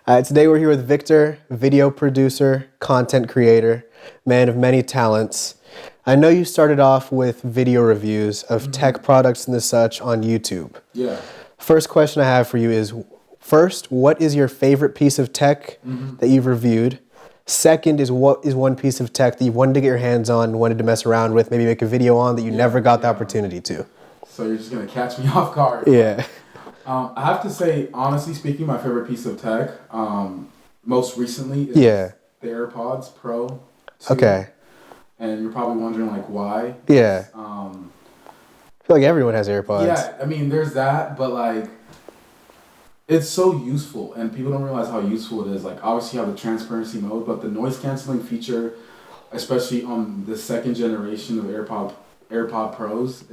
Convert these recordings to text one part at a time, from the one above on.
Today we're here with Victor, video producer, content creator, man of many talents. I know you started off with video reviews of tech products and the such on YouTube. Yeah. First question I have for you is, first, what is your favorite piece of tech that you've reviewed? Second is, what is one piece of tech that you wanted to get your hands on, wanted to mess around with, maybe make a video on that you never got the opportunity to? So you're just going to catch me off guard. Yeah. I have to say, honestly speaking, my favorite piece of tech, most recently, is the AirPods Pro 2. Okay. And you're probably wondering, like, why? Yeah. I feel like everyone has AirPods. Yeah, I mean, there's that, but, like, it's so useful, and people don't realize how useful it is. Like, obviously you have the transparency mode, but the noise-canceling feature, especially on the second generation of AirPod Pros,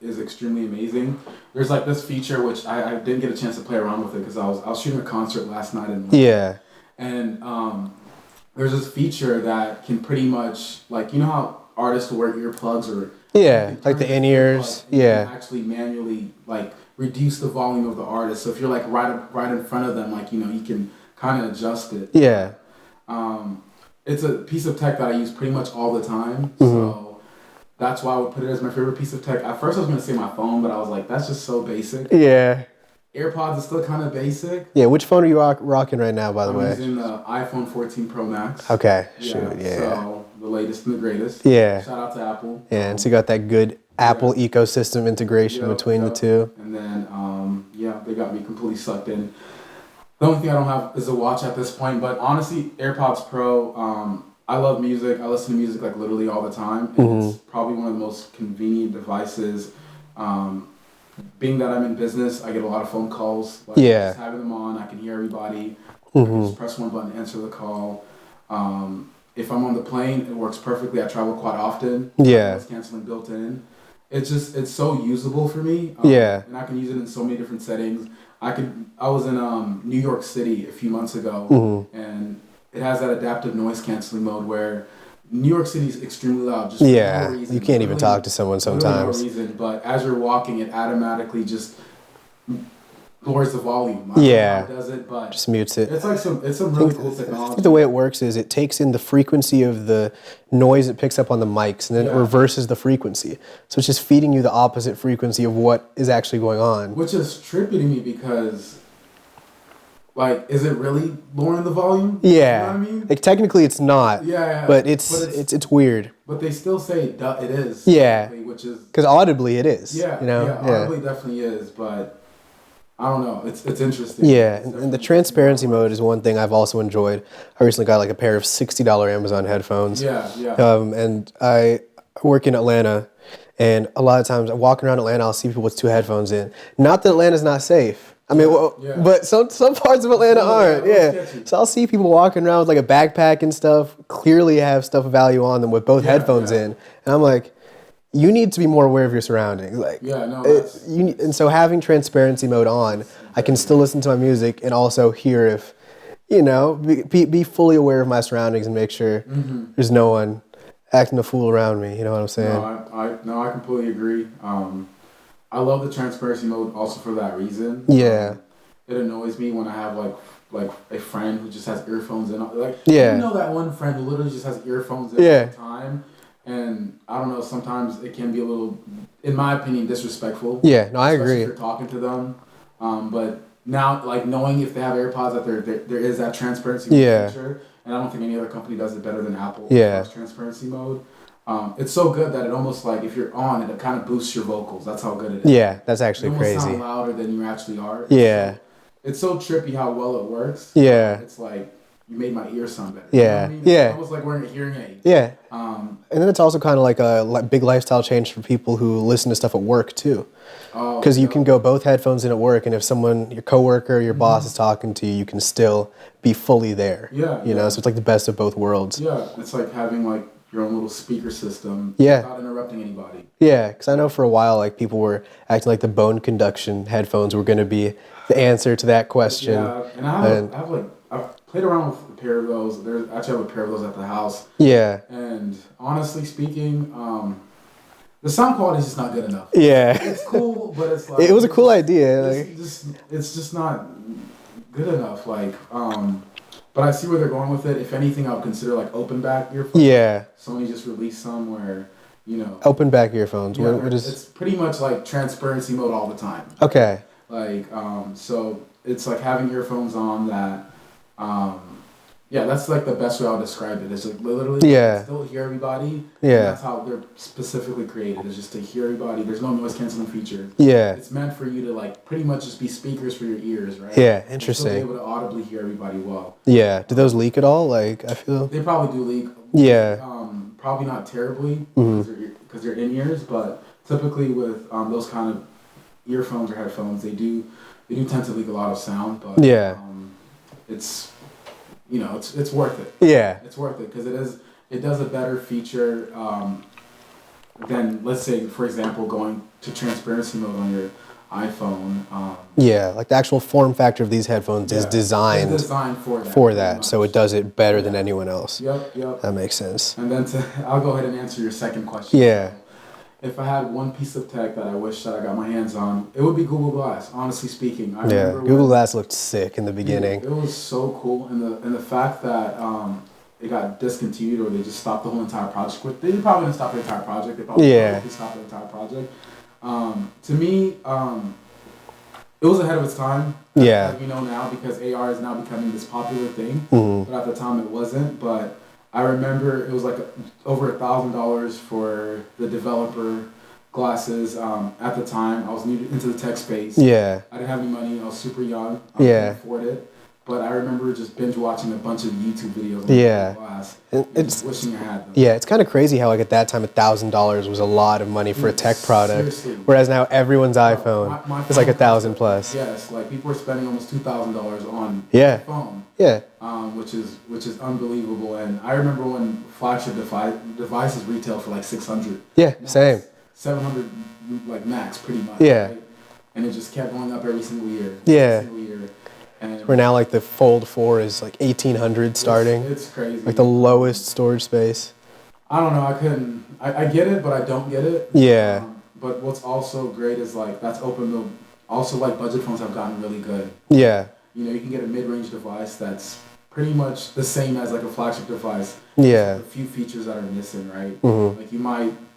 is extremely amazing. There's like this feature which I didn't get a chance to play around with it because I was shooting a concert last night in London. Yeah. And there's this feature that can pretty much, like, you know how artists will wear earplugs or like the in-ears. Yeah. You can actually manually like reduce the volume of the artist. So if you're like right in front of them, like, you know, you can kind of adjust it. Yeah. It's a piece of tech that I use pretty much all the time. So that's why I would put it as my favorite piece of tech. At first I was going to say my phone, but I was like, that's just so basic. Yeah. AirPods is still kind of basic. Yeah, which phone are you rocking right now, by the way? I'm using the iPhone 14 Pro Max. Okay, So the latest and the greatest. Yeah. Shout out to Apple. Yeah, and so you got that good Apple ecosystem integration between the two. And then, they got me completely sucked in. The only thing I don't have is a watch at this point, but honestly, AirPods Pro, I love music. I listen to music like literally all the time. And it's probably one of the most convenient devices. Being that I'm in business, I get a lot of phone calls. Like, just having them on, I can hear everybody. I can just press one button to answer the call. If I'm on the plane, it works perfectly. I travel quite often. It's canceling built in. It's so usable for me. And I can use it in so many different settings. I was in New York City a few months ago, and it has that adaptive noise canceling mode where New York City is extremely loud. Just for no reason. You can't even talk to someone sometimes. For no reason, but as you're walking, it automatically just lowers the volume. How it does it, but just mutes it. It's like some really cool technology. I think the way it works is it takes in the frequency of the noise it picks up on the mics, and then it reverses the frequency. So it's just feeding you the opposite frequency of what is actually going on. Which is trippy to me because, like, is it really lowering the volume? Yeah. You know what I mean? Like, technically it's not. Yeah. But it's weird. But they still say it is. Yeah. Which is... Because audibly it is. Yeah. You know? Audibly definitely is, but... I don't know. It's interesting. Yeah, and the transparency mode is one thing I've also enjoyed. I recently got like a pair of $60 Amazon headphones. Yeah. And I work in Atlanta, and a lot of times walking around Atlanta, I'll see people with two headphones in. Not that Atlanta's not safe. I mean, but some parts of Atlanta aren't. Yeah. So I'll see people walking around with like a backpack and stuff, clearly have stuff of value on them with both headphones in. And I'm like, you need to be more aware of your surroundings. Like, and so having transparency mode on, I can still listen to my music and also hear if, you know, be fully aware of my surroundings and make sure there's no one acting a fool around me. You know what I'm saying? I completely agree. I love the transparency mode also for that reason. Yeah. It annoys me when I have like a friend who just has earphones in. Like, you know that one friend who literally just has earphones in all the time. And I don't know, sometimes it can be a little, in my opinion, disrespectful. Yeah, no, I agree. If you're talking to them. But now, like, knowing if they have AirPods, that there is that transparency feature. And I don't think any other company does it better than Apple. Transparency mode. It's so good that it almost, like, if you're on it, it kind of boosts your vocals. That's how good it is. Yeah, that's actually crazy. You sound louder than you actually are. Yeah. It's so trippy how well it works. Yeah. It's like, you made my ears sound better. Yeah. You know what I mean? It's almost like wearing a hearing aid. Yeah. And then it's also kind of like a big lifestyle change for people who listen to stuff at work too. Because you can go both headphones in at work, and if someone, your coworker, your boss is talking to you, you can still be fully there. Yeah. You know, so it's like the best of both worlds. Yeah. It's like having like your own little speaker system without interrupting anybody. Yeah, because I know for a while, like, people were acting like the bone conduction headphones were going to be the answer to that question. Yeah, and I've played around with a pair of those. I actually have a pair of those at the house. Yeah. And honestly speaking, the sound quality is just not good enough. Yeah. It's cool, but it's like... It was a cool idea. It's just not good enough. Like, but I see where they're going with it. If anything, I would consider like open back earphones. Yeah. Sony just released some where, you know. Open back earphones. Yeah, what is? It's pretty much like transparency mode all the time. Okay. Like, so it's like having earphones on that, yeah, that's like the best way I'll describe it. It's like literally, yeah, still hear everybody. Yeah. That's how they're specifically created. It's just to hear everybody. There's no noise canceling feature. Yeah. It's meant for you to like pretty much just be speakers for your ears, right? Yeah, interesting. Still be able to audibly hear everybody well. Yeah. Do those leak at all? Like, I feel. They probably do leak. Yeah. Probably not terribly because they're in ears, but typically with those kind of earphones or headphones, they do tend to leak a lot of sound. But yeah, it's. You know, it's worth it. Yeah. It's worth it because it does a better feature than, let's say, for example, going to transparency mode on your iPhone. Yeah, like the actual form factor of these headphones is designed for that, so it does it better than anyone else. Yep. That makes sense. And then I'll go ahead and answer your second question. Yeah. If I had one piece of tech that I wish that I got my hands on, it would be Google Glass. Honestly speaking, Google Glass looked sick in the beginning. It was so cool, and the fact that it got discontinued or they just stopped the whole entire project. They probably didn't stop the entire project. They probably stopped the entire project. To me, it was ahead of its time. As we know now, because AR is now becoming this popular thing. But at the time, it wasn't. But I remember it was like over $1,000 for the developer glasses. At the time, I was new into the tech space. Yeah. I didn't have any money. I was super young. I couldn't afford it. But I remember just binge watching a bunch of YouTube videos on glass. It's wishing I had them. Yeah, it's kind of crazy how like at that time $1,000 was a lot of money for a tech product. Seriously. Whereas now everyone's iPhone is like $1,000 plus. Yes, like people are spending almost $2,000 on their phone. Yeah. Which is unbelievable. And I remember when flagship devices retail for like $600. Yeah, max. Same. $700 like max, pretty much. Yeah. Right? And it just kept going up every single year. Yeah. And where now like the Fold 4 is like $1,800 starting. It's crazy. Like the lowest storage space. I don't know. I get it, but I don't get it. Yeah. But what's also great is like that's opened the. Also, like budget phones have gotten really good. Yeah. You know, you can get a mid-range device that's pretty much the same as like a flagship device. Yeah. A few features that are missing, right? Mm-hmm. Like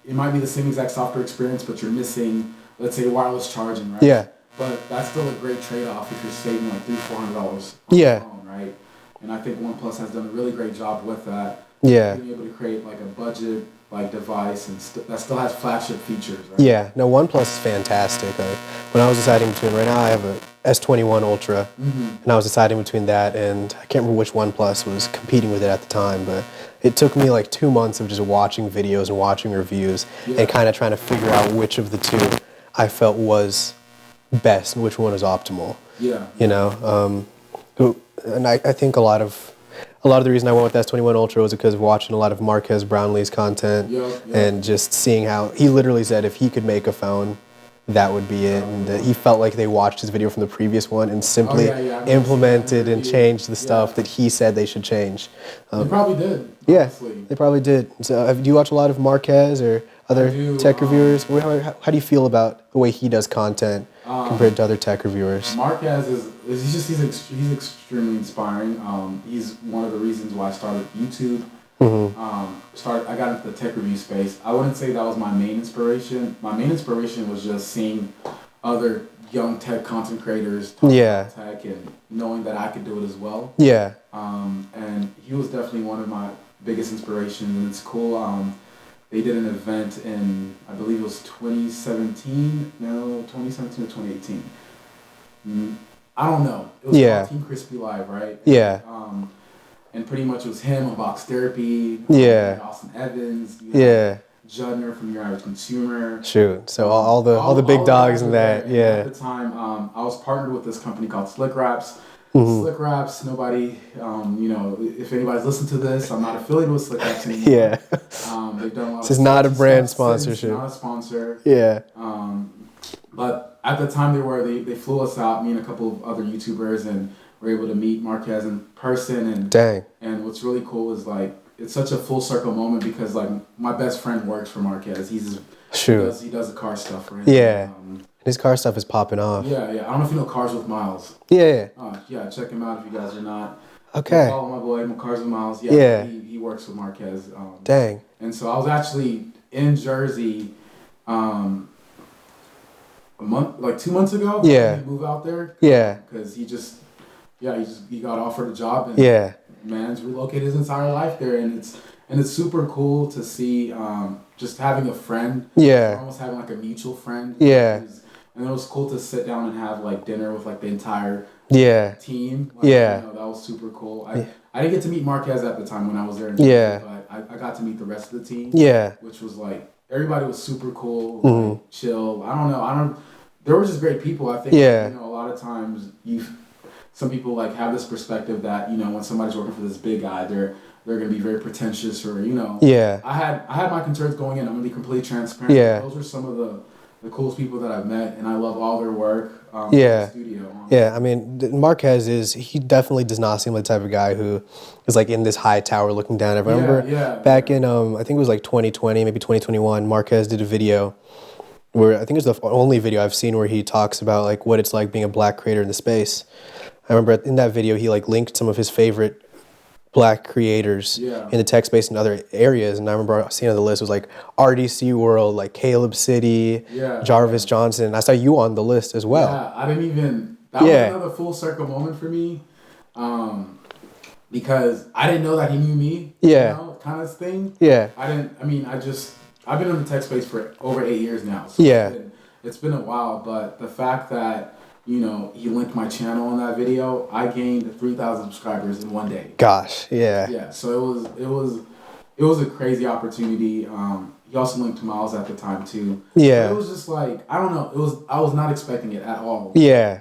it might be the same exact software experience, but you're missing, let's say, wireless charging, right? Yeah. But that's still a great trade-off if you're saving like $300-$400 on the phone, right? And I think OnePlus has done a really great job with that. Yeah. Being able to create like a budget like device and that still has flagship features, right? Yeah. No, OnePlus is fantastic. Like when I was deciding between, right now I have a S21 Ultra, and I was deciding between that and I can't remember which OnePlus was competing with it at the time, but it took me like 2 months of just watching videos and watching reviews and kind of trying to figure out which of the two I felt was best and which one is optimal. Yeah. You know, and I think a lot of the reason I went with S21 Ultra was because of watching a lot of Marquez Brownlee's content and just seeing how he literally said if he could make a phone, that would be it. And he felt like they watched his video from the previous one and simply implemented and changed the stuff that he said they should change. They probably did. Yeah, honestly. they probably did. So do you watch a lot of Marquez or other tech reviewers? How do you feel about the way he does content compared to other tech reviewers? Marquez he's extremely inspiring. He's one of the reasons why I started YouTube. I got into the tech review space. I wouldn't say that was my main inspiration. My main inspiration was just seeing other young tech content creators talk about tech and knowing that I could do it as well. Yeah. And he was definitely one of my biggest inspirations, and it's cool. They did an event in, I believe it was 2017 or 2018. I don't know. It was called Team Crispy Live, right? Yeah. And pretty much it was him on Box Therapy. Austin Evans. Judner from Your Average Consumer. Shoot. So all the big dogs in that. Yeah. At the time, I was partnered with this company called Slick Raps. Slick Raps, nobody, if anybody's listened to this, I'm not affiliated with Slick Raps anymore. Yeah. They've done a lot. This is not a brand sponsorship. It's not a sponsor. Yeah. But at the time they flew us out, me and a couple of other YouTubers, and were able to meet Marquez in person. And dang. And what's really cool is like it's such a full circle moment because like my best friend works for Marquez. He does the car stuff for him. Yeah. His car stuff is popping off. Yeah. I don't know if you know Cars with Miles. Yeah. Yeah, check him out if you guys are not. Okay. Follow my boy, Cars with Miles. Yeah. He works with Marquez. Dang. And so I was actually in Jersey a month, like 2 months ago. Yeah. He moved out there. Yeah. Because he got offered a job and man's relocated his entire life there, and it's super cool to see just having a friend. Yeah. Almost having like a mutual friend. Yeah. And it was cool to sit down and have like dinner with like the entire team. Like, that was super cool. I didn't get to meet Marquez at the time when I was there in Jersey, but I got to meet the rest of the team. Yeah. Which was like, everybody was super cool, like, chill. I don't know. There were just great people. I think, a lot of times some people like have this perspective that, when somebody's working for this big guy, they're going to be very pretentious or, I had my concerns going in. I'm going to be completely transparent. Yeah. Those are some of the coolest people that I've met, and I love all their work in the studio. Yeah, I mean, Marquez he definitely does not seem like the type of guy who is like in this high tower looking down. I remember back in, I think it was like 2020, maybe 2021, Marquez did a video where I think it was the only video I've seen where he talks about like what it's like being a black creator in the space. I remember in that video, he like linked some of his favorite black creators in the tech space in other areas, and I remember seeing on the list was like RDC World, like Caleb City, Jarvis Johnson. I saw you on the list as well. Yeah, I didn't even. That was another full circle moment for me, because I didn't know that he knew me. Kind of thing. Yeah. I've been in the tech space for over 8 years now. So it's been a while, but the fact that he linked my channel on that video, I gained 3,000 subscribers in one day. Gosh, yeah. Yeah, so it was a crazy opportunity. He also linked to Miles at the time too. Yeah. But it was just like, I don't know, I was not expecting it at all. Yeah.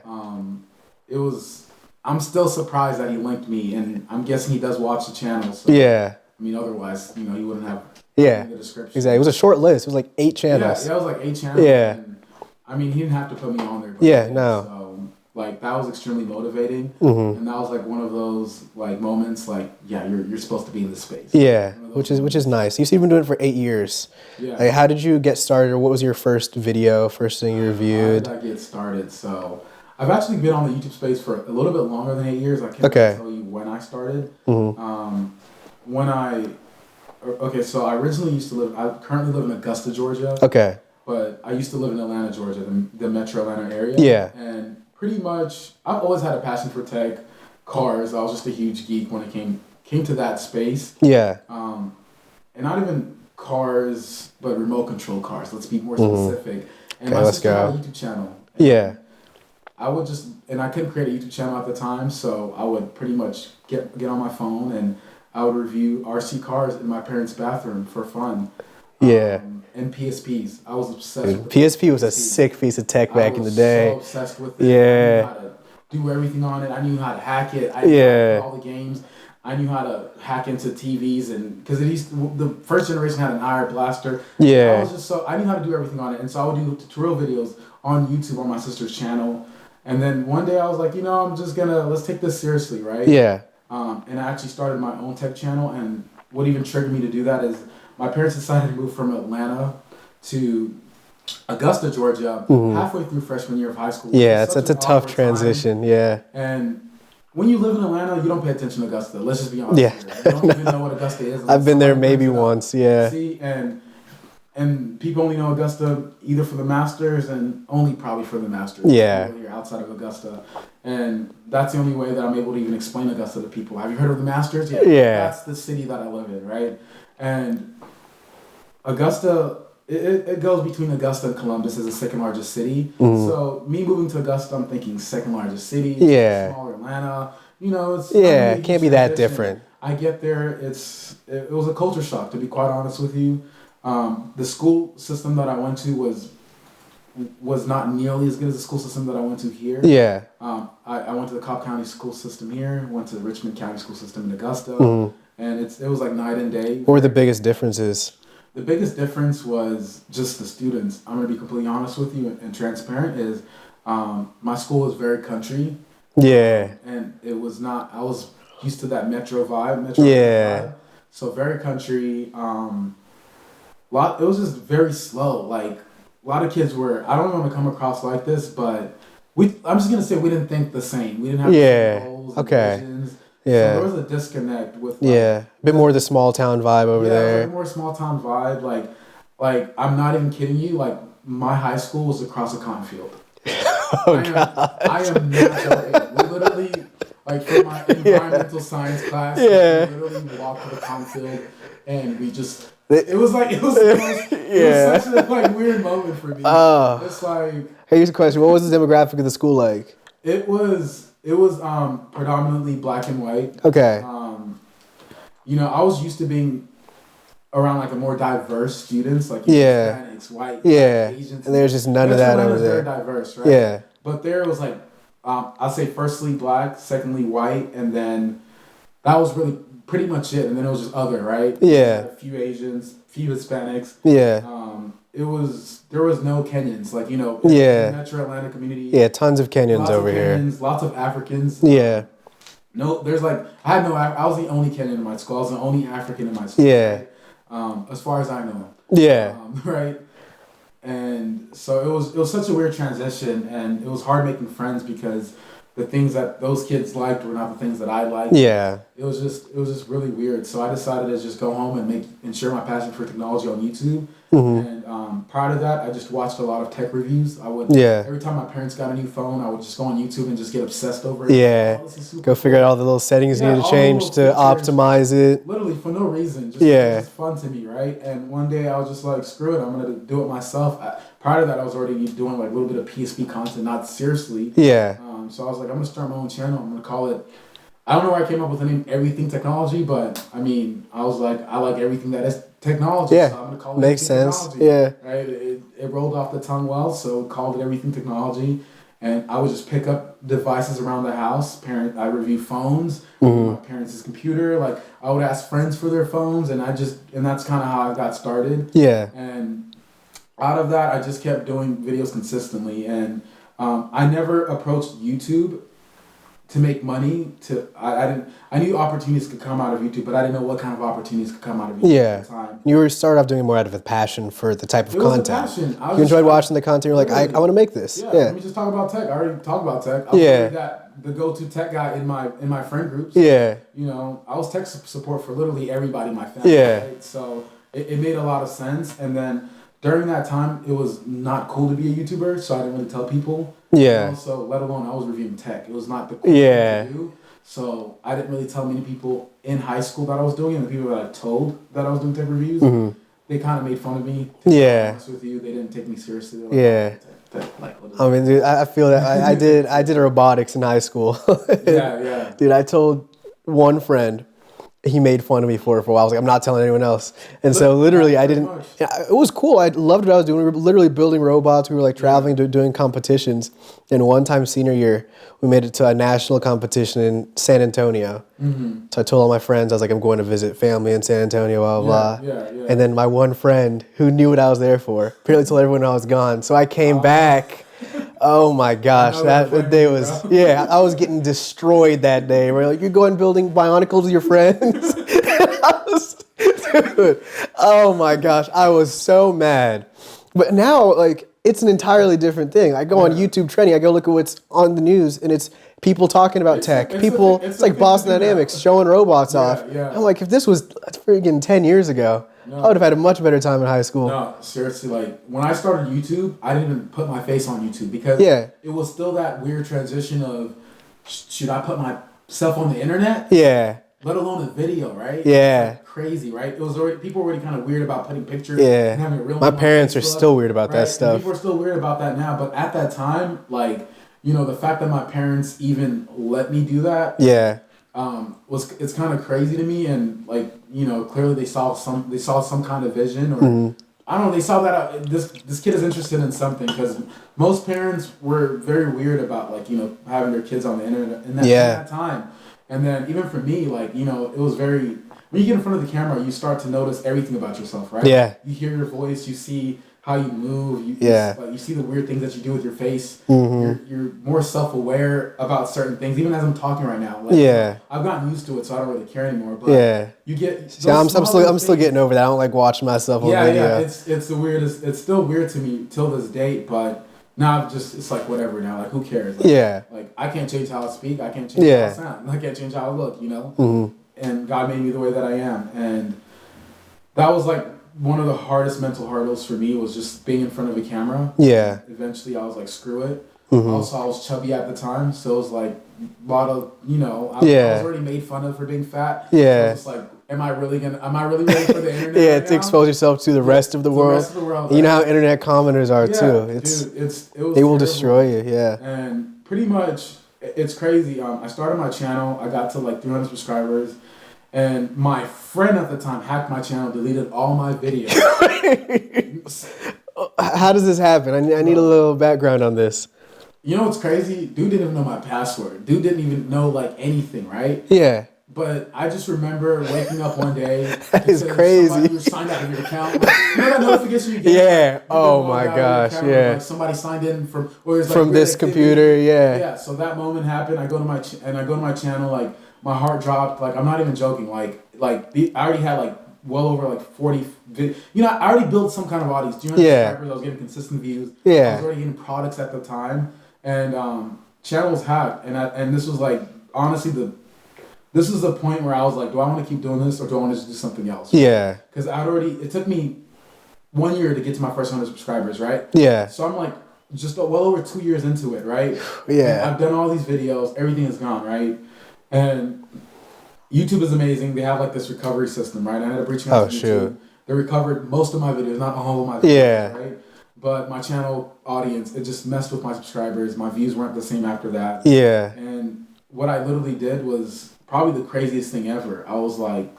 I'm still surprised that he linked me, and I'm guessing he does watch the channel. So, otherwise, he wouldn't have in the description. Exactly. It was a short list. It was like 8 channels. Yeah, it was like 8 channels. Yeah. And, he didn't have to put me on there. But So, that was extremely motivating. Mm-hmm. And that was like one of those moments you're supposed to be in this space. Yeah, which is nice. You've been doing it for 8 years. Yeah. How did you get started, or what was your first video, first thing you reviewed? How did I get started? So I've actually been on the YouTube space for a little bit longer than 8 years. I can't tell you when I started. Mm-hmm. So I originally I currently live in Augusta, Georgia. Okay. But I used to live in Atlanta, Georgia, the metro Atlanta area. Yeah. And pretty much, I've always had a passion for tech, cars. I was just a huge geek when it came to that space. Yeah. And not even cars, but remote control cars. Let's be more specific. And my sister had a YouTube channel. Yeah. I couldn't create a YouTube channel at the time, so I would pretty much get on my phone and I would review RC cars in my parents' bathroom for fun. Yeah. And PSPs. I was obsessed with PSP was a sick piece of tech back in the day. I was so obsessed with it. Yeah. I knew how to do everything on it. I knew how to hack it. I knew all the games. I knew how to hack into TVs, and because the first generation had an IR blaster. Yeah. I knew how to do everything on it, and so I would do tutorial videos on YouTube on my sister's channel. And then one day I was like, I'm just let's take this seriously, right? Yeah. And I actually started my own tech channel, and what even triggered me to do that is my parents decided to move from Atlanta to Augusta, Georgia, halfway through freshman year of high school. Yeah, it's a tough transition. Yeah. And when you live in Atlanta, you don't pay attention to Augusta. Let's just be honest. Yeah. You don't even know what Augusta is. I've been there maybe once. Yeah. See, and people only know Augusta either for the Masters and only probably for the Masters. Yeah. You're outside of Augusta. And that's the only way that I'm able to even explain Augusta to people. Have you heard of the Masters? Yeah. That's the city that I live in, right? And Augusta, it goes between Augusta and Columbus as the second largest city. Mm-hmm. So me moving to Augusta, I'm thinking second largest city. Yeah. Smaller Atlanta. It can't be that different. I get there. It was a culture shock, to be quite honest with you. The school system that I went to was not nearly as good as the school system that I went to here. Yeah. I went to the Cobb County school system here. Went to the Richmond County school system in Augusta. Mm-hmm. And it was like night and day. What were the biggest differences? The biggest difference was just the students. I'm going to be completely honest with you and transparent is my school was very country. Yeah. And it was not, I was used to that metro vibe. Vibe. So very country. It was just very slow. a lot of kids were, I don't want to come across like this, but I'm just going to say we didn't think the same. We didn't have the same goals and visions. Yeah. So there was a disconnect with a bit more of the small town vibe over there. Like more small town vibe. Like I'm not even kidding you. Like my high school was across a cotton field. I am not joking. We literally, like for my environmental science class, we literally walked to the cotton field and we just. It was such a like weird moment for me. It's like. Here's a question: what was the demographic of the school like? It was predominantly black and white. Okay. I was used to being around like a more diverse students, like Hispanics, white, Asians. And there's just none of that over there. Very diverse, right? Yeah. But there was like, I'll say firstly black, secondly white, and then that was really pretty much it. And then it was just other, right? Yeah. A few Asians, a few Hispanics. Yeah. There was no Kenyans, like, in the Metro Atlanta community. Yeah, tons of Kenyans over here. Lots of Africans. Yeah. No, there's like, I was the only Kenyan in my school. I was the only African in my school. Yeah. Right? As far as I know. Yeah. Right. And so it was such a weird transition, and it was hard making friends because the things that those kids liked were not the things that I liked. Yeah. It was just really weird. So I decided to just go home and share my passion for technology on YouTube. Mm-hmm. And prior to that, I just watched a lot of tech reviews. I would every time my parents got a new phone, I would just go on YouTube and just get obsessed over it. Yeah. Go figure out all the little settings you need to change to optimize it. Literally for no reason. Just it was fun to me, right? And one day I was just like, screw it, I'm gonna do it myself. Prior to that, I was already doing like a little bit of PSP content, not seriously. Yeah. So I was like, I'm gonna start my own channel. I'm gonna call it. I don't know where I came up with the name Everything Technology, but I mean, I was like, I like everything that is technology. Yeah, so I'm gonna call it makes sense. Technology, yeah, right. It rolled off the tongue well, so called it Everything Technology, and I would just pick up devices around the house. I review phones, my parents' computer. Like I would ask friends for their phones, and that's kind of how I got started. Yeah, and out of that, I just kept doing videos consistently, and I never approached YouTube to make money. I knew opportunities could come out of YouTube, but I didn't know what kind of opportunities could come out of YouTube at the time. You were started off doing it more out of a passion for the type of content. It was a passion. You enjoyed watching the content. You're like, I want to make this. Yeah. Let me just talk about tech. I already talked about tech. I was the go-to tech guy in my friend groups. Yeah. I was tech support for literally everybody in my family. Yeah. Right? So it made a lot of sense. And then during that time, it was not cool to be a YouTuber, so I didn't really tell people. Yeah. So let alone I was reviewing tech. It was not the cool thing to do. So I didn't really tell many people in high school that I was doing it. And the people that I told that I was doing tech reviews, they kind of made fun of me. To be honest with you, they didn't take me seriously. I mean, dude, I feel that I did robotics in high school. Dude, I told one friend. He made fun of me for it for a while. I was like, I'm not telling anyone else. And so literally I didn't, it was cool. I loved what I was doing. We were literally building robots. We were like traveling, doing competitions. And one time senior year, we made it to a national competition in San Antonio. Mm-hmm. So I told all my friends, I was like, I'm going to visit family in San Antonio, blah, blah. And then my one friend who knew what I was there for, apparently told everyone I was gone. So I came back. Oh my gosh, that day was, I was getting destroyed that day. We're like, you're going building Bionicles with your friends? Dude, oh my gosh, I was so mad. But now, like, it's an entirely different thing. I go on YouTube trending, I go look at what's on the news, and it's people talking about tech. It's like Boston Dynamics showing robots off. I'm like, if this was freaking 10 years ago, I would have had a much better time in high school. No, seriously, like, when I started YouTube, I didn't even put my face on YouTube because it was still that weird transition of, should I put myself on the internet? Yeah. Let alone a video, right? Yeah. Like crazy, right? It was people were already kind of weird about putting pictures. Yeah. And having a real my parents are still weird about that stuff. And people are still weird about that now, but at that time, like, the fact that my parents even let me do that. Yeah. It's kind of crazy to me, and like clearly they saw some kind of vision, or I don't know, they saw that this kid is interested in something, because most parents were very weird about like having their kids on the internet in that time, and then even for me, like it was very, when you get in front of the camera, you start to notice everything about yourself, right? Yeah. You hear your voice, you see how you move. You see the weird things that you do with your face. You're more self-aware about certain things, even as I'm talking right now. Like, I've gotten used to it, so I don't really care anymore. But you get. See, I'm still getting over that. I don't like watching myself on video. Yeah, it's the weirdest. It's still weird to me till this date, but now it's like whatever now. Like, who cares? Like, like, I can't change how I speak. I can't change how I sound. I can't change how I look. You know. And God made me the way that I am, and that was like one of the hardest mental hurdles for me, was just being in front of a camera. Yeah. Eventually, I was like, screw it. Also, I was chubby at the time, so it was like a lot of, I was already made fun of for being fat. Yeah. So it's like, am I really ready for the internet? Yeah, to expose yourself to the rest of the world. The rest of the world. You know how internet commenters are too. They will destroy you. Yeah. And pretty much, it's crazy. I started my channel. I got to like 300 subscribers. And my friend at the time hacked my channel, deleted all my videos. How does this happen? I need a little background on this. You know what's crazy? Dude didn't even know my password. Dude didn't even know like anything, right? Yeah. But I just remember waking up one day. That is crazy. Somebody signed out of your account. Like, you know that notification you get? Yeah. Oh my gosh. Yeah. Like somebody signed in from this computer. Yeah. Yeah. So that moment happened. I go to my channel. Like, my heart dropped. Like, I'm not even joking. I already had like well over like 40. I already built some kind of audience. Do you know? I was getting consistent views. Yeah. I was already getting products at the time, and channel was hacked. And this was like, honestly, this was the point where I was like, do I want to keep doing this, or do I want to just do something else? Yeah. Because it took me 1 year to get to my first 100 subscribers, right? Yeah. So I'm like just well over 2 years into it, right? Yeah. And I've done all these videos. Everything is gone, right? And YouTube is amazing. They have like this recovery system, right? I ended up reaching out to YouTube. Shoot. They recovered most of my videos, not all of my videos, right? But my channel audience, it just messed with my subscribers. My views weren't the same after that. Yeah. And what I literally did was probably the craziest thing ever. I was like,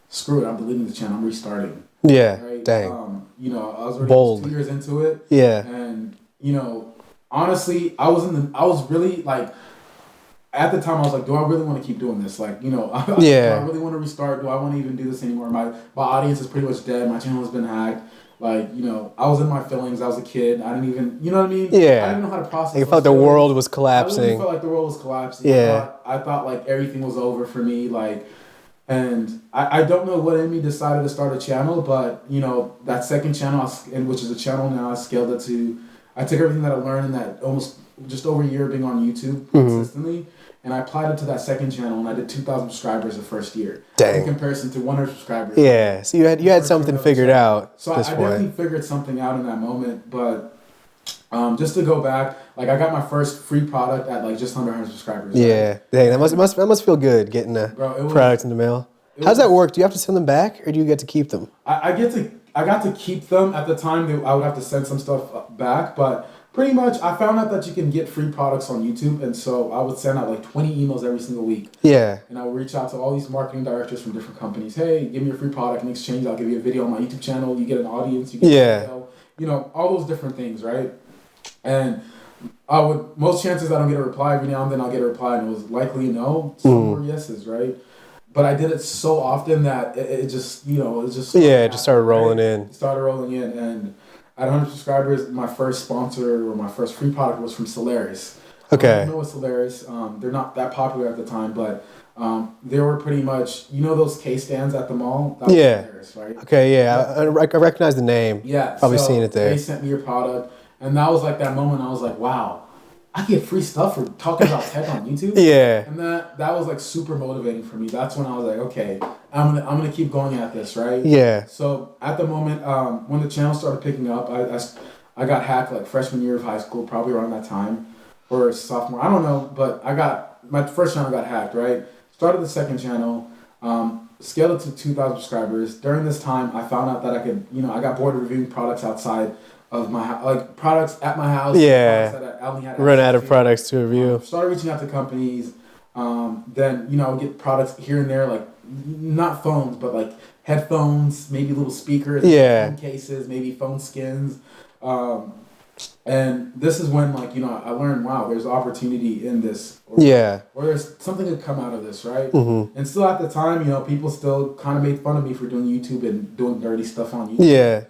screw it, I'm deleting the channel, I'm restarting. Yeah. Right? Dang. I was already 2 years into it. Yeah. And, honestly, I was really like, at the time, I was like, do I really want to keep doing this? Like, do I really want to restart? Do I want to even do this anymore? My audience is pretty much dead. My channel has been hacked. Like, I was in my feelings. I was a kid. I didn't even, you know what I mean? Yeah. I didn't know how to process. You felt the world was collapsing. I felt like the world was collapsing. Yeah. I thought like everything was over for me. Like, and I don't know what in me decided to start a channel, but, that second channel, which is a channel now, I scaled it to, I took everything that I learned in that almost just over a year being on YouTube consistently. And I applied it to that second channel, and I did 2,000 subscribers the first year. Dang. In comparison to 100 subscribers. Yeah. So you had something figured out. So I definitely figured something out in that moment. But just to go back, like I got my first free product at like just under 100 subscribers. Yeah. Right? Dang. That must feel good getting a product in the mail. How does that work? Do you have to send them back, or do you get to keep them? I got to keep them at the time. I would have to send some stuff back, but. Pretty much, I found out that you can get free products on YouTube, and so I would send out like 20 emails every single week. Yeah. And I would reach out to all these marketing directors from different companies. Hey, give me a free product in exchange. I'll give you a video on my YouTube channel. You get an audience. You get a video, all those different things, right? And most chances I don't get a reply. Every now and then I'll get a reply, and it was likely no. Some were yeses, right? But I did it so often that it just, it just started rolling in. It started rolling in, and at 100 subscribers, my first sponsor or my first free product was from Solaris. Okay. I don't know what Solaris. They're not that popular at the time, but they were pretty much, those case stands at the mall? That was Solaris, right? Okay, yeah. I recognize the name. Yeah. Probably seen it there. They sent me your product, and that was like that moment I was like, wow, I get free stuff for talking about tech on YouTube. Yeah. And that was like super motivating for me. That's when I was like, okay, I'm gonna keep going at this, right? Yeah. So at the moment, when the channel started picking up, I got hacked like freshman year of high school, probably around that time, or sophomore. I don't know, but my first channel got hacked, right? Started the second channel, scaled it to 2,000 subscribers. During this time, I found out that I could, I got bored of reviewing products outside of my house, like products at my house. Yeah. That I only had run out of products to review. Started reaching out to companies. Then, I would get products here and there, like not phones, but like headphones, maybe little speakers, phone cases, maybe phone skins. And this is when, like, I learned, wow, there's opportunity in this. Or there's something to come out of this, right? Mm-hmm. And still at the time, people still kind of made fun of me for doing YouTube and doing dirty stuff on YouTube. Yeah.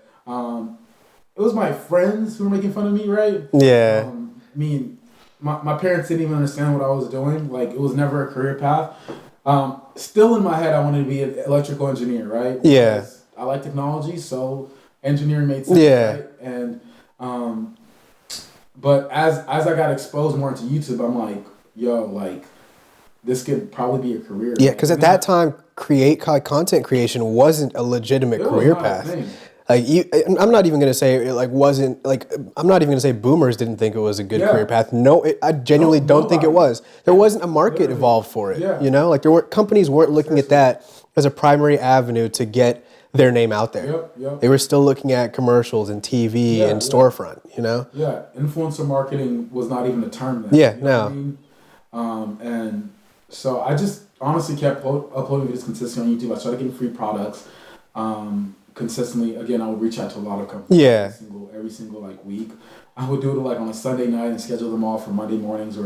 it was my friends who were making fun of me, right? Yeah. I mean, my parents didn't even understand what I was doing. Like, it was never a career path. Still in my head, I wanted to be an electrical engineer, right? Yeah. Because I like technology, so engineering made sense, Yeah. right? And but as I got exposed more into YouTube, I'm like, yo, like, this could probably be a career. Yeah, because at that time, content creation wasn't a legitimate career path. Like I'm not even gonna say it like wasn't like I'm not even gonna say boomers didn't think it was a good career path. No, I genuinely don't think it was. There wasn't a market evolved for it. Yeah. You know, like companies weren't looking at that as a primary avenue to get their name out there. Yep. They were still looking at commercials and TV and storefront. You know. Yeah, influencer marketing was not even a term then. Yeah, you know what I mean? And so I just honestly kept uploading videos consistently on YouTube. I started getting free products consistently. Again, I would reach out to a lot of companies every single like week. I would do it like on a Sunday night and schedule them all for Monday mornings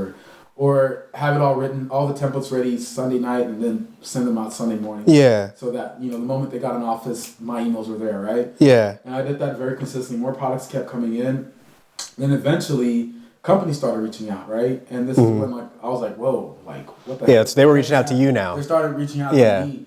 or have it all written, all the templates ready Sunday night and then send them out Sunday morning. Yeah. So that, you know, the moment they got in office, my emails were there, right? Yeah. And I did that very consistently. More products kept coming in. Then eventually companies started reaching out, right? And this is when like I was like, whoa, like what the heck? Yeah, so they were reaching out to you now. They started reaching out to me.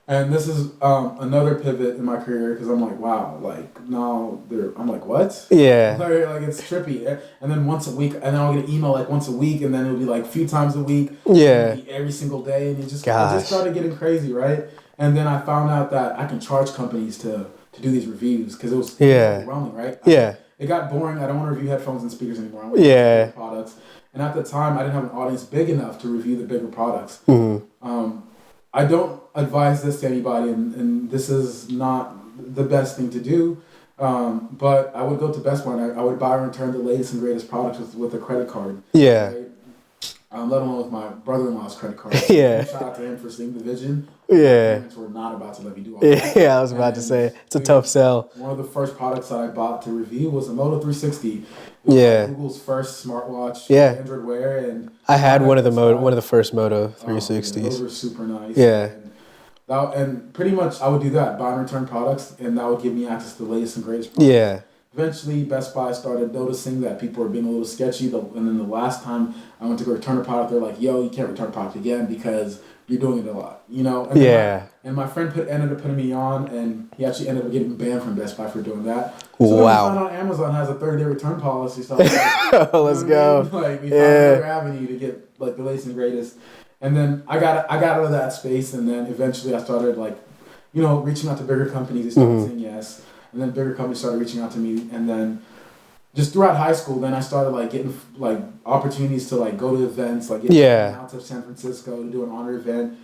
And this is another pivot in my career because I'm like, wow, like now I'm like, what? Yeah. Like it's trippy. And then once a week, and then I'll get an email like once a week, and then it'll be like a few times a week. Yeah. Every single day, and it just started getting crazy, right? And then I found out that I can charge companies to do these reviews because it was overwhelming, right? It got boring. I don't want to review headphones and speakers anymore. I want to review products. And at the time, I didn't have an audience big enough to review the bigger products. I don't advise this to anybody, and this is not the best thing to do. But I would go to Best Buy and I would buy or return the latest and greatest products with a credit card. Yeah. Right? Let alone with my brother-in-law's credit card. Yeah. Shout out to him for seeing the vision. Yeah. My parents were not about to let me do all that. Yeah, I was about to say it's a tough sell. One of the first products that I bought to review was a Moto 360. Yeah. Google first smartwatch. Yeah. Android Wear, and I had one of the first Moto 360s. Those were super nice. Yeah. And pretty much I would do that, buy and return products, and that would give me access to the latest and greatest products. Yeah. Eventually, Best Buy started noticing that people were being a little sketchy. And then the last time I went to go return a product, they're like, yo, you can't return a product again because you're doing it a lot, you know? And my friend ended up putting me on, and he actually ended up getting banned from Best Buy for doing that. So wow. Then we found out Amazon has a 30-day return policy. So like, let's go. Like, we found another avenue to get like the latest and greatest. And then I got out of that space, and then eventually I started like, you know, reaching out to bigger companies. They started saying yes. And then bigger companies started reaching out to me, and then just throughout high school, then I started like getting like opportunities to like go to events, like out to San Francisco to do an honor event.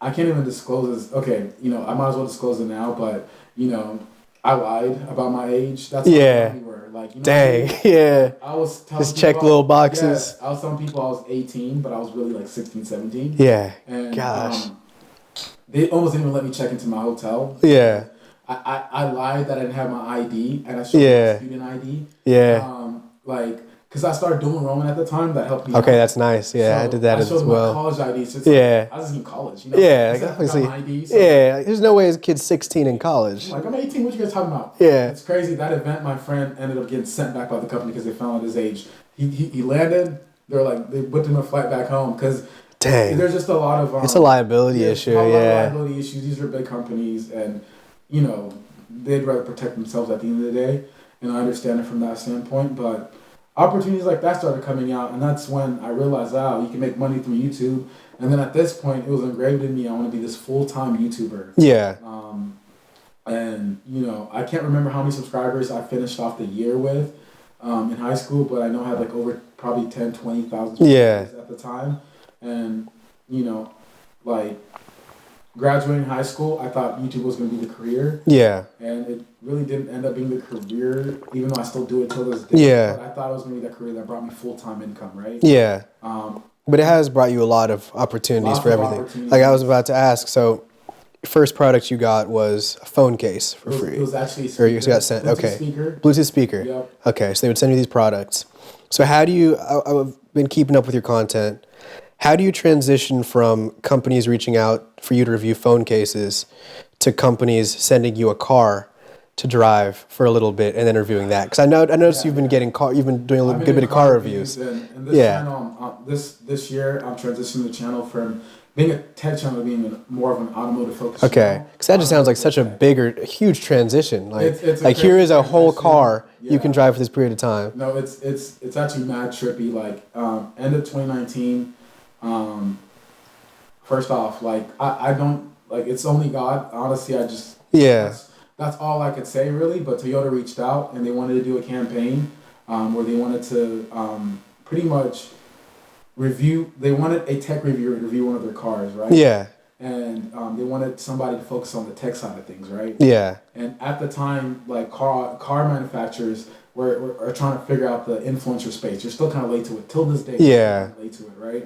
I can't even disclose this. Okay, you know, I might as well disclose it now, but you know, I lied about my age. That's how we were. Like, you know, dang, yeah. I was just check little boxes. I was telling people I was 18, but I was really like 16, 17. Yeah. And gosh, they almost didn't even let me check into my hotel. Yeah. I lied that I didn't have my ID, and I showed my student ID. Yeah. Because I started dual enrollment at the time, that helped me. Okay, that's nice. Yeah, so I did that as well. I showed my college ID. So I was in college, you know? Yeah, obviously. ID, so there's no way a kid's 16 in college. Like, I'm 18, what you guys talking about? Yeah. It's crazy. That event, my friend ended up getting sent back by the company because they found out his age. He landed, they booked him a flight back home because there's just a lot of... it's a liability issue, a lot of liability issues. These are big companies, and, you know, they'd rather protect themselves at the end of the day, and I understand it from that standpoint, but opportunities like that started coming out, and that's when I realized, you can make money through YouTube, and then at this point, it was engraved in me, I want to be this full-time YouTuber. Yeah. And, you know, I can't remember how many subscribers I finished off the year with in high school, but I know I had like over probably 10, 20,000 subscribers at the time, and, you know, like, graduating high school, I thought YouTube was going to be the career. Yeah. And it really didn't end up being the career, even though I still do it till this day. Yeah. But I thought it was going to be that career that brought me full-time income, right? Yeah. But it has brought you a lot of opportunities for everything. Like I was about to ask, so first product you got was a phone case for free. It was actually a speaker. Or you got sent, Bluetooth speaker. Yep. Okay, so they would send you these products. So how do you, I've been keeping up with your content. How do you transition from companies reaching out for you to review phone cases to companies sending you a car to drive for a little bit and then reviewing that? Because I noticed you've been you've been doing a good bit of car reviews. And this channel, this year, I'm transitioning the channel from being a tech channel to being more of an automotive focused. Okay, because that just sounds like such a huge transition. Like, it's here is a whole car you can drive for this period of time. No, it's actually mad trippy. Like, end of 2019. First off, like I don't like, it's only God. Honestly, I just that's all I could say really. But Toyota reached out and they wanted to do a campaign where they wanted to pretty much review. They wanted a tech reviewer to review one of their cars, right? Yeah. And they wanted somebody to focus on the tech side of things, right? Yeah. And at the time, like car manufacturers were trying to figure out the influencer space. You're still kind of late to it till this day. Yeah. Late to it, right?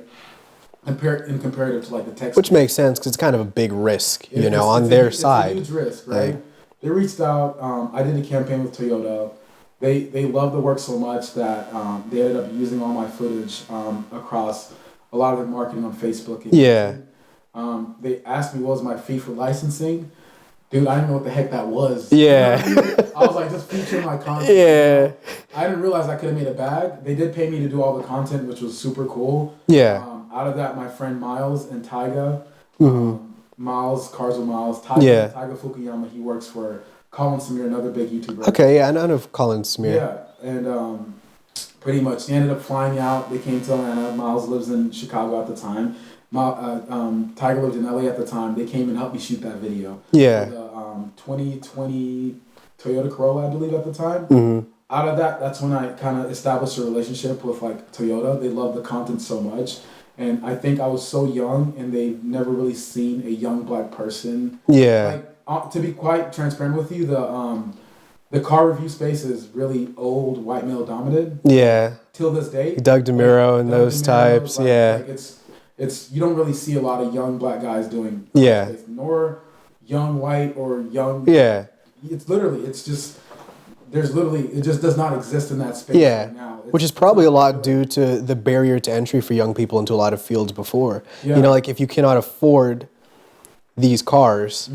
In comparative to like the tech, which makes sense because it's kind of a big risk, on their side. It's a huge risk, right? They reached out. I did a campaign with Toyota. They loved the work so much that they ended up using all my footage across a lot of their marketing on Facebook. And YouTube. They asked me what was my fee for licensing. Dude, I didn't know what the heck that was. Yeah. You know what I mean? I was like, just featuring my content. Yeah. I didn't realize I could have made a bag. They did pay me to do all the content, which was super cool. Yeah. Out of that, my friend Miles and Taiga, Miles, Cars with Miles, Taiga Fukuyama, he works for Colin Samir, another big YouTuber. Okay, yeah, I know of Colin Samir. Yeah, and pretty much they ended up flying out. They came to Atlanta. Miles lives in Chicago at the time. Tiger lived in LA at the time. They came and helped me shoot that video. Yeah. The 2020 Toyota Corolla, I believe, at the time. Mm-hmm. Out of that, that's when I kind of established a relationship with like Toyota. They love the content so much. And I think I was so young, and they've never really seen a young black person. Yeah. Like, to be quite transparent with you, the car review space is really old, white male dominated. Yeah. Till this day. Doug DeMuro and those types. Like, yeah. Like it's you don't really see a lot of young black guys doing. Yeah. Space, nor young white or young. Yeah. It's literally. It's just. There's literally, it just does not exist in that space right now. Which is probably a lot due to the barrier to entry for young people into a lot of fields before. Yeah. Like if you cannot afford these cars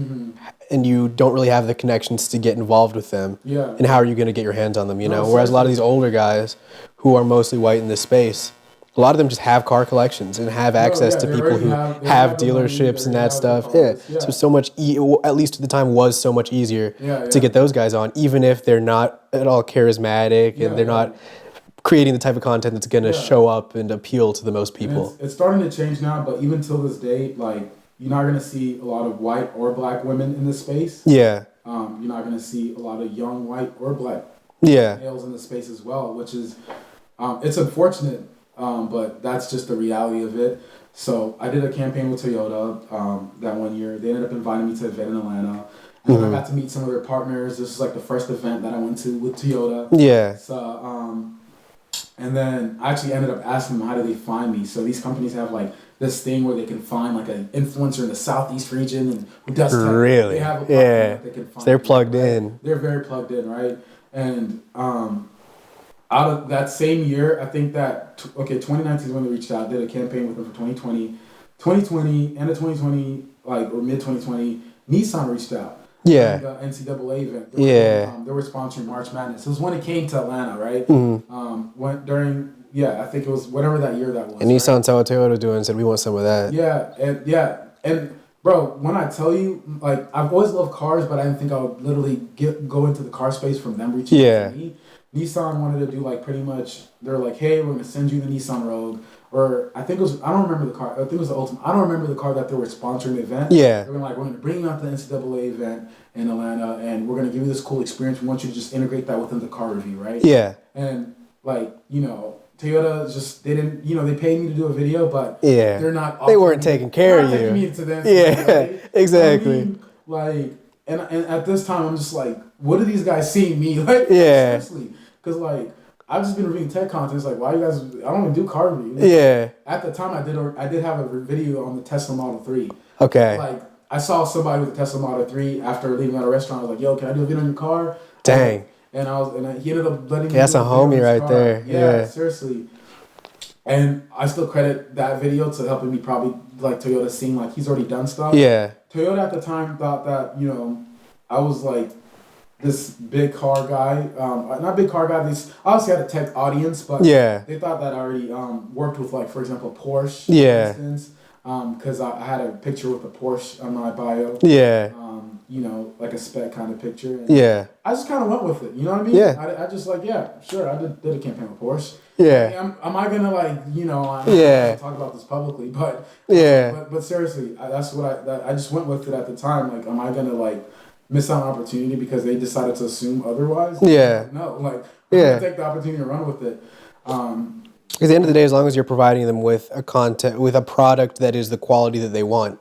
and you don't really have the connections to get involved with them, and how are you going to get your hands on them, Whereas a lot of these older guys who are mostly white in this space, a lot of them just have car collections and have access to people who have dealerships and that stuff. So much, at least at the time, was so much easier to get those guys on, even if they're not at all charismatic and they're not creating the type of content that's going to show up and appeal to the most people. It's starting to change now, but even till this day, like, you're not going to see a lot of white or black women in this space. Yeah. You're not going to see a lot of young white or black males in the space as well, which is, it's unfortunate. But that's just the reality of it. So I did a campaign with Toyota that one year. They ended up inviting me to an event in Atlanta. And I got to meet some of their partners. This was like the first event that I went to with Toyota. Yeah. So, and then I actually ended up asking them, how do they find me? So these companies have like this thing where they can find like an influencer in the Southeast region and who does tech. Really? They have a platform that they can find. So they're plugged in. They're very plugged in, right? And out of that same year, I think that 2019 is when they reached out. Did a campaign with them for 2020. 2020, end of 2020, like or mid 2020, Nissan reached out. Yeah. The NCAA event. They were sponsoring March Madness. It was when it came to Atlanta, right? Went during I think it was whatever that year that was. And Nissan saw what Toyota doing and said, we want some of that. And bro, when I tell you, like, I've always loved cars, but I didn't think I would literally go into the car space from them reaching out to me. Nissan wanted to do like pretty much, they're like, hey, we're going to send you the Nissan Rogue. Or I think it was, I don't remember the car. I think it was the Ultimate. I don't remember the car that they were sponsoring the event. Yeah. They were like, we're going to bring you out to the NCAA event in Atlanta and we're going to give you this cool experience. We want you to just integrate that within the car review, right? Yeah. And like, Toyota just, they didn't, they paid me to do a video, but they're not. They weren't taking care of you. Me to them, exactly. I mean, like, and at this time, I'm just like, what are these guys seeing me? Like, seriously. Because, like, I've just been reviewing tech content. It's like, why you guys, I don't even do car reviews. Yeah. At the time, I did have a video on the Tesla Model 3. Okay. Like, I saw somebody with a Tesla Model 3 after leaving at a restaurant. I was like, yo, can I do a video on your car? Dang. And he ended up letting me. That's a homie right there. Yeah, seriously. And I still credit that video to helping me probably, like, Toyota seeing, like, he's already done stuff. Yeah. Toyota at the time thought that, I was, like, this big car guy, not big car guy. They obviously had a tech audience, but they thought that I already worked with, like, for example, Porsche, for instance, because I had a picture with a Porsche on my bio. You know, like a spec kind of picture. And I just kind of went with it. You know what I mean? I just like, sure, I did a campaign with Porsche. Am I gonna, like, you know? I'm not gonna talk about this publicly, but but seriously, that's what I just went with it at the time. Like, am I gonna, like, miss out on opportunity because they decided to assume otherwise? No, like, I'm gonna take the opportunity and run with it. At the end of the day, as long as you're providing them with a product that is the quality that they want,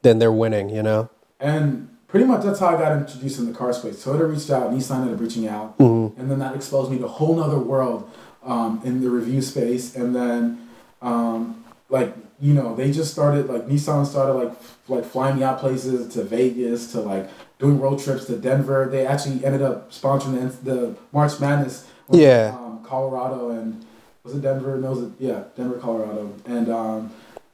then they're winning, you know? And pretty much that's how I got introduced in the car space. Toyota reached out, Nissan ended up reaching out, and then that exposed me to a whole nother world in the review space. And then, like, you know, they just started, like, Nissan started, like flying me out places to Vegas, to, like, doing road trips to Denver. They actually ended up sponsoring the March Madness with Colorado, and was it Denver? No, Denver, Colorado. And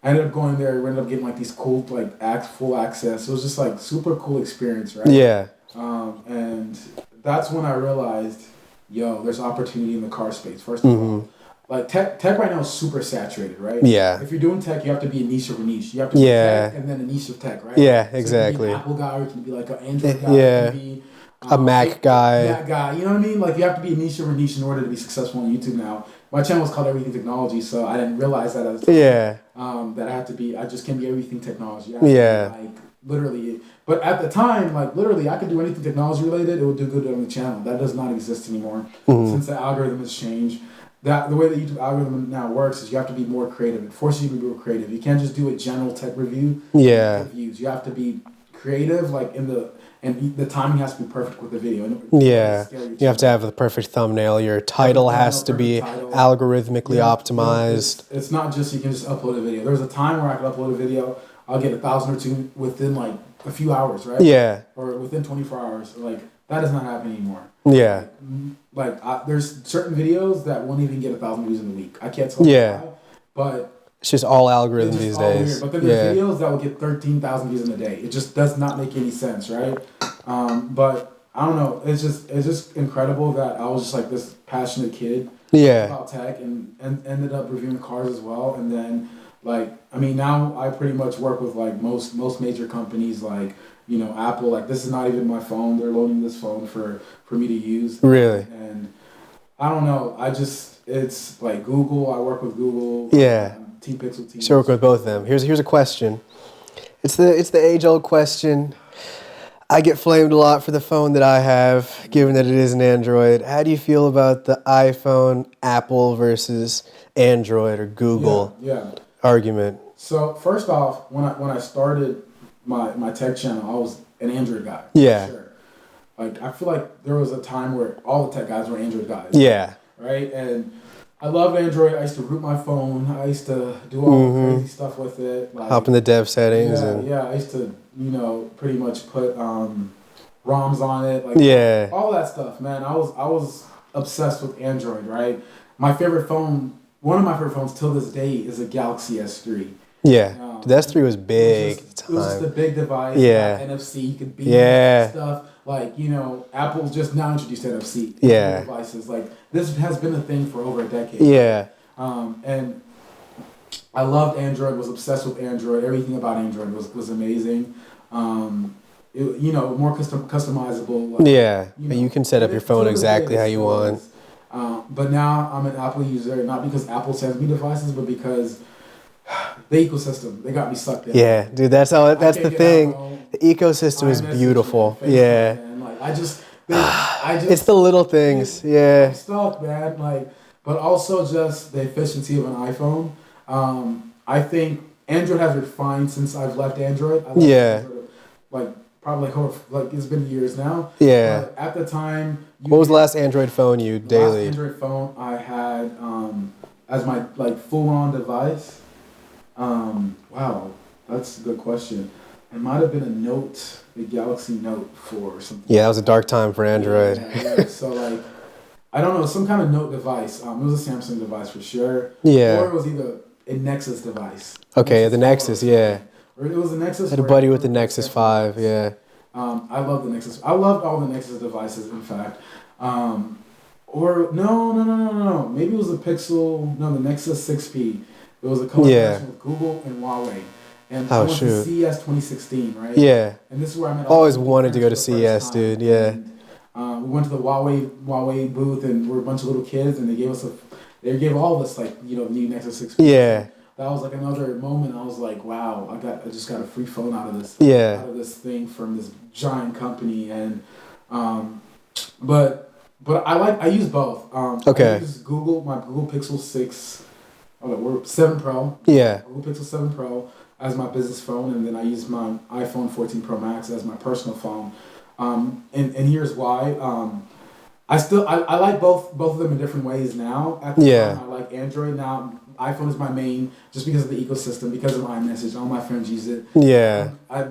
I ended up going there. We ended up getting, like, these cool, like, full access. It was just, like, super cool experience, right? And that's when I realized, yo, there's opportunity in the car space. First of all, like, tech right now is super saturated, right? If you're doing tech, you have to be a niche of a niche. You have to be tech and then a niche of tech, right? Exactly. So you can be an Apple guy, or you can be like an Android guy, you can be a Mac guy. Mac guy, you know what I mean? Like, you have to be a niche of a niche in order to be successful on YouTube now. My channel is called Everything Technology, so I didn't realize that at the time. That I just can't be everything technology. Like, literally. But at the time, like, literally, I could do anything technology related. It would do good on the channel. That does not exist anymore since the algorithm has changed. The way the YouTube algorithm now works is you have to be more creative. It forces you to be more creative. You can't just do a general tech review. Views. You have to be creative, like, and the timing has to be perfect with the video. You have to have the perfect thumbnail. Your title has to be algorithmically optimized. It's not just you can just upload a video. There was a time where I could upload a video, I'll get 1,000 or 2 within, like, a few hours, right? Or within 24 hours. Like, that does not happen anymore. Like, there's certain videos that won't even get 1,000 views in a week. I can't tell you why, but it's just all algorithm these days. But then there's videos that will get 13,000 views in a day. It just does not make any sense, right? But I don't know. It's just incredible that I was just, like, this passionate kid about tech and ended up reviewing cars as well. And then, like, I mean, now I pretty much work with, like, most major companies, like, you know, Apple. Like, this is not even my phone. They're loading this phone for me to use. Really? And I don't know. It's like Google. I work with Google. T-Pixel team. So work with both of them. Here's a question. It's the age-old question. I get flamed a lot for the phone that I have, given that it is an Android. How do you feel about the iPhone, Apple versus Android or Google argument? So first off, when I started my tech channel, I was an Android guy. Sure. Like, I feel like there was a time where all the tech guys were Android guys. Right? And I loved Android. I used to root my phone. I used to do all the crazy stuff with it. Like, hop in the dev settings. I used to, you know, pretty much put ROMs on it. Like, all that stuff, man. I was obsessed with Android, right? My favorite phone, one of my favorite phones till this day, is a Galaxy S3. The S3 was big at the time. It was just a big device. NFC, you could beam stuff. Like, you know, Apple just now introduced NFC devices. Like, this has been a thing for over a decade. And I loved Android, was obsessed with Android. Everything about Android was amazing. You know, more customizable. Like, you can set up your phone exactly how you want. But now I'm an Apple user, not because Apple sends me devices, but because the ecosystem, they got me sucked in. Dude, that's the thing. The ecosystem is beautiful. Like, I just it's the little things. I'm stuck, man. Like, but also just the efficiency of an iPhone. I think Android has refined since I've left Android. Android, like, probably like it's been years now. But at the time, what was the last Android phone you daily? Last Android phone I had as my, like, full-on device. Wow, that's a good question. It might have been a Galaxy Note 4 or something. That was a dark time for Android. So, like, I don't know, some kind of Note device. It was a Samsung device for sure. Or it was either a Nexus device. Okay, the Nexus, Or it was a Nexus. I had a buddy with the Nexus 5, I love the Nexus. I loved all the Nexus devices, in fact. Or no. Maybe it was the Pixel. No, the Nexus 6P. It was a collaboration with Google and Huawei. And I went to CES 2016, right? Yeah. And this is where I met. Always wanted to go to CES, dude. Yeah. We went to the Huawei booth, and we're a bunch of little kids, and they gave all of us like new Nexus 6P. Yeah. That was like another moment. I was like, wow, I just got a free phone out of this. Yeah. Out of this thing from this giant company, and but I use both. Okay. I use my Google Pixel 7 Pro. Yeah. Google Pixel 7 Pro as my business phone, and then I use my iPhone 14 Pro Max as my personal phone. And here's why. I like both of them in different ways now. At the time, I like Android now. iPhone is my main, just because of the ecosystem, because of iMessage. All my friends use it. Yeah.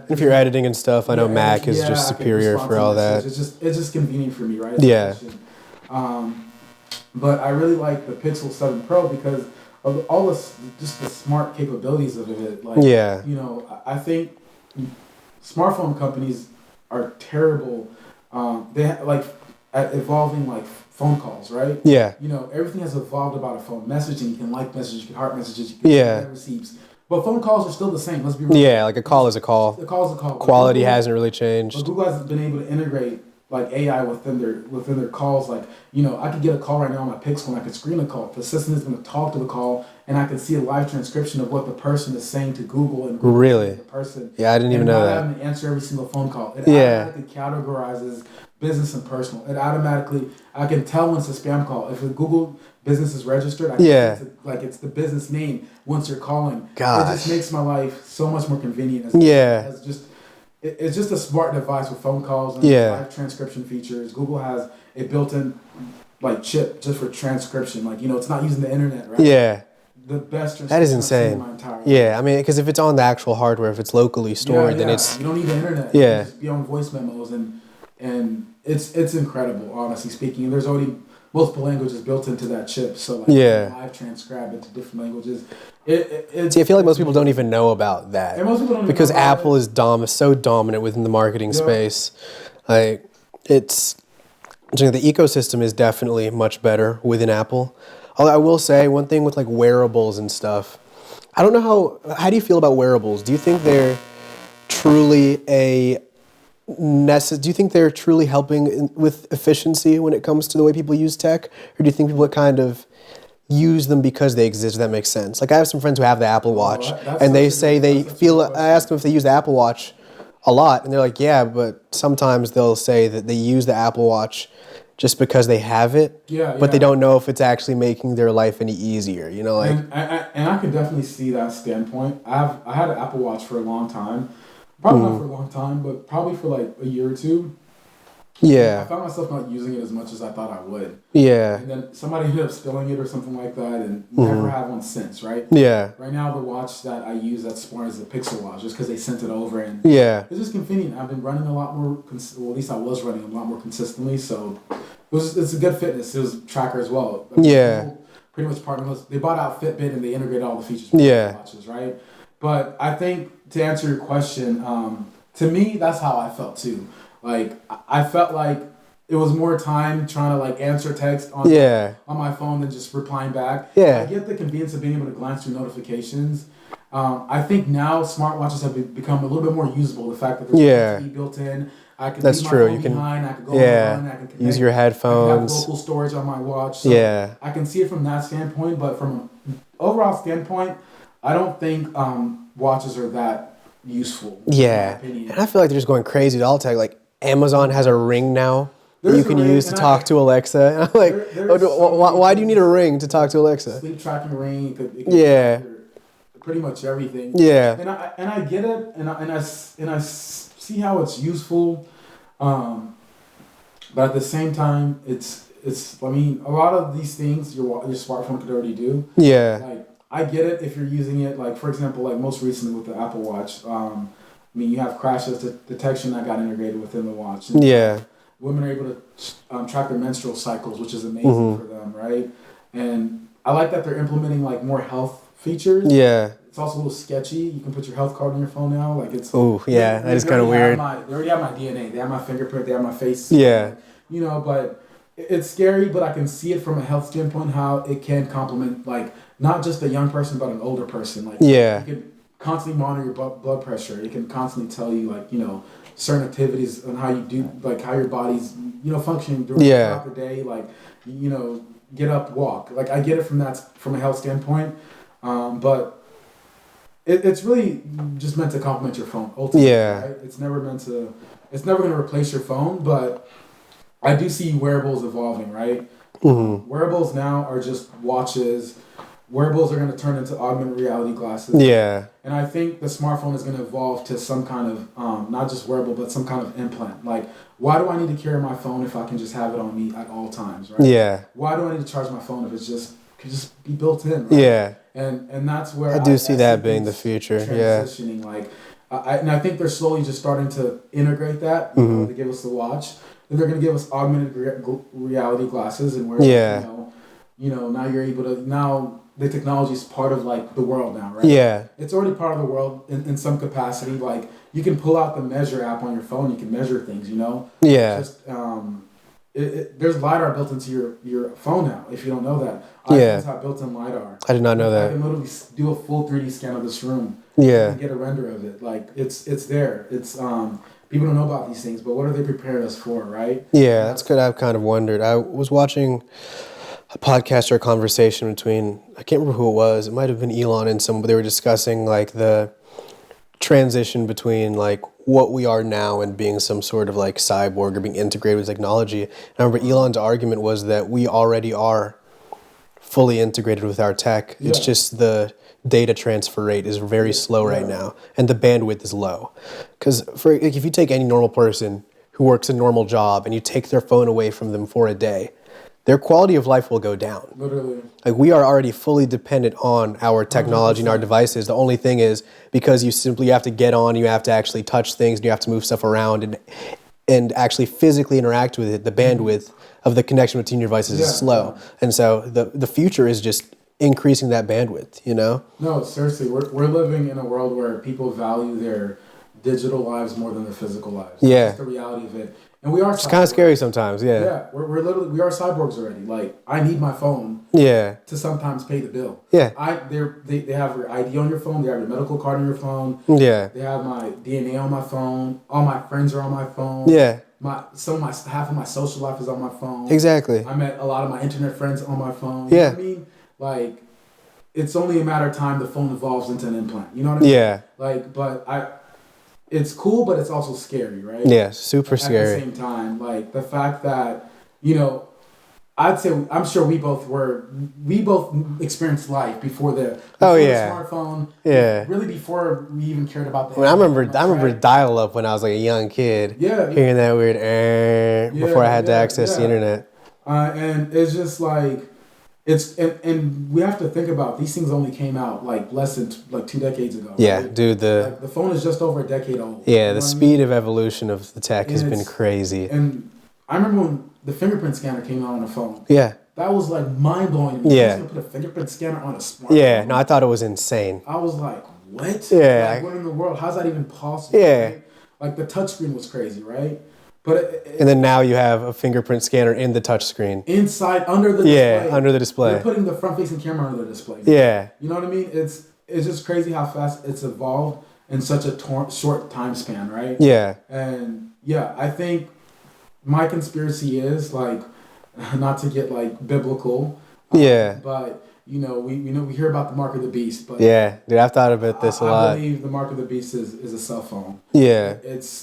If you're editing and stuff, I know Mac is just superior for all that. It's just convenient for me, right? But I really like the Pixel 7 Pro because of all this, just the smart capabilities of it. Like, I think smartphone companies are terrible. They at evolving like phone calls, right? Yeah. Everything has evolved about a phone. Messaging, you can like messages, you can heart messages, you can get receipts. But phone calls are still the same. Let's be real. Yeah, like a call is a call. A call is a call. Quality hasn't really changed. But Google has been able to integrate like AI within their calls. Like, I could get a call right now on my Pixel and I could screen a call. The system is going to talk to the call, and I can see a live transcription of what the person is saying to Google and Google really the person. Yeah, I didn't even know that. Having to answer every single phone call. It automatically categorizes business and personal. I can tell when it's a spam call. If a Google business is registered, I can it's the business name once you're calling. Gosh. It just makes my life so much more convenient. It's just a smart device with phone calls and live transcription features. Google has a built-in chip just for transcription. It's not using the internet, right? Yeah. The best transcription. That is insane. In my entire life. Yeah, I mean, because if it's on the actual hardware, if it's locally stored, then it's you don't need the internet. Yeah. You can just be on voice memos and it's incredible, honestly speaking. And there's already multiple languages built into that chip, so live transcribe into different languages. See, I feel like most people don't even know about that. And most people don't because Apple is so dominant within the marketing space. Like the ecosystem is definitely much better within Apple. Although I will say one thing with wearables and stuff. I don't know how do you feel about wearables? Do you think they're truly do you think they're truly helping with efficiency when it comes to the way people use tech? Or do you think people kind of use them because they exist, if that makes sense? I have some friends who have the Apple Watch, and they say I ask them if they use the Apple Watch a lot, and they're like, yeah, but sometimes they'll say that they use the Apple Watch just because they have it, but they don't know if it's actually making their life any easier, And I could definitely see that standpoint. I had an Apple Watch for a long time. Probably not for a long time, but probably for a year or two. Yeah. I found myself not using it as much as I thought I would. Yeah. And then somebody ended up spilling it or something like that, and never had one since, right? Yeah. Right now, the watch that I use that's smart is the Pixel watch, just because they sent it over, and it's just convenient. I've been running a lot more, at least I was running a lot more consistently, so it's a good fitness. It was a tracker as well. Pretty much partnered. They bought out Fitbit and they integrated all the features for the watches, right? But I think to answer your question, to me, that's how I felt too. I felt like it was more time trying to answer text on my phone than just replying back. Yeah. I get the convenience of being able to glance through notifications. I think now smartwatches have become a little bit more usable. The fact that there's TV built in. I can leave my phone behind. I can go online. I can connect. Use your headphones. I have local storage on my watch. So I can see it from that standpoint. But from an overall standpoint, I don't think watches are that useful. Yeah, and I feel like they're just going crazy with all tech. Amazon has a Ring now that you can use to talk to Alexa. And I'm like, why do you need a Ring to talk to Alexa? Sleep tracking Ring. It could pretty much everything. Yeah, and I get it, and I see how it's useful, but at the same time, it's. I mean, a lot of these things your smartphone could already do. Yeah. I get it if you're using it, for example, most recently with the Apple Watch. You have crash detection that got integrated within the watch. And women are able to track their menstrual cycles, which is amazing for them, right? And I like that they're implementing more health features. Yeah. it's also a little sketchy. You can put your health card on your phone now. Like it's. Oh yeah, that is kind of weird. They already have my DNA. They have my fingerprint. They have my face. Yeah. You know, but it's scary. But I can see it from a health standpoint how it can complement like not just a young person but an older person. Like yeah. You can constantly monitor your blood pressure. It can constantly tell you like certain activities and how you do like how your body's functioning throughout the day. Like get up, walk. Like I get it from a health standpoint, but it's really just meant to complement your phone. Ultimately, right? It's never going to replace your phone, but I do see wearables evolving, right? Mm-hmm. Wearables now are just watches. Wearables are going to turn into augmented reality glasses. Yeah. And I think the smartphone is going to evolve to some kind of, not just wearable, but some kind of implant. Like, why do I need to carry my phone if I can just have it on me at all times, right? Yeah. Why do I need to charge my phone if could just be built in, right? Yeah. And that's where I see that being the future. Transitioning, like, I think they're slowly just starting to integrate that. To give us the watch. Then they're going to give us augmented reality glasses, and where now you're able to the technology is part of like the world now, right? Yeah. It's already part of the world in some capacity. Like you can pull out the Measure app on your phone. You can measure things. Yeah. It's just there's LiDAR built into your phone now. If you don't know that, iPhones have built-in LiDAR. I did not know that. I can literally do a full 3D scan of this room. Yeah. And get a render of it. Like it's there. It's people don't know about these things, but what are they preparing us for, right? Yeah, that's good. I've kind of wondered. I was watching a podcast or a conversation between, I can't remember who it was. It might have been Elon and someone, but they were discussing like the transition between like what we are now and being some sort of like cyborg or being integrated with technology. And I remember Elon's argument was that we already are fully integrated with our tech. Yeah. It's just the data transfer rate is very slow right now, and the bandwidth is low. Because if you take any normal person who works a normal job and you take their phone away from them for a day, their quality of life will go down. Literally. Like we are already fully dependent on our technology 100%. And our devices. The only thing is because you simply have to get on, you have to actually touch things, and you have to move stuff around and actually physically interact with it, the bandwidth of the connection between your devices is slow. Yeah. And so the future is just increasing that bandwidth, No, seriously, we're living in a world where people value their digital lives more than their physical lives. Yeah. That's the reality of it. And we are It's kind of scary sometimes, yeah. Yeah, we are cyborgs already. Like, I need my phone to sometimes pay the bill. Yeah. They have your ID on your phone, they have your medical card on your phone. Yeah. They have my DNA on my phone. All my friends are on my phone. Yeah. Half of my social life is on my phone. Exactly. I met a lot of my internet friends on my phone. Yeah. You know what I mean? Like, it's only a matter of time the phone evolves into an implant. You know what I mean? Yeah. Like, it's cool, but it's also scary, right? Yeah, super scary. At the same time, like the fact that, I'd say I'm sure we both experienced life before the smartphone. Yeah. Really before we even cared about the. I remember dial up when I was like a young kid. Yeah. Hearing that weird before I had to access the internet. And it's just like. And we have to think about these things only came out like less than 2 decades ago. Yeah, right? Dude, the phone is just over a decade old. Yeah, the speed of evolution of the tech has been crazy. And I remember when the fingerprint scanner came out on the phone. Yeah. That was like mind blowing. Yeah. You put a fingerprint scanner on a smartphone. Yeah, no, I thought it was insane. I was like, what? Yeah. Like, what in the world? How's that even possible? Yeah. Right? Like the touchscreen was crazy, right? And then now you have a fingerprint scanner in the touchscreen. Inside, under the display. Yeah, under the display. They're putting the front-facing camera under the display. Yeah. You know what I mean? It's just crazy how fast it's evolved in such a short time span, right? Yeah. And yeah, I think my conspiracy is like, not to get like biblical. But we hear about the mark of the beast, but yeah, dude, I've thought about this a lot. I believe the mark of the beast is a cell phone. Yeah,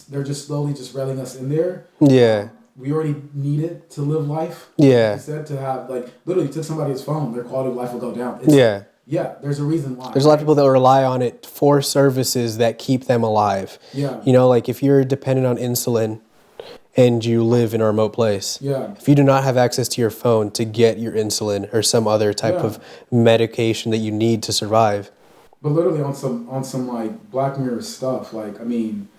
they're just slowly just railing us in there. Yeah, we already need it to live life. Yeah, like you said, to have like literally took somebody's phone, their quality of life will go down. Yeah, there's a reason why. There's a lot of people that rely on it for services that keep them alive. Yeah, like if you're dependent on insulin and you live in a remote place. Yeah. If you do not have access to your phone to get your insulin or some other type of medication that you need to survive. But literally on some like Black Mirror stuff, like, I mean,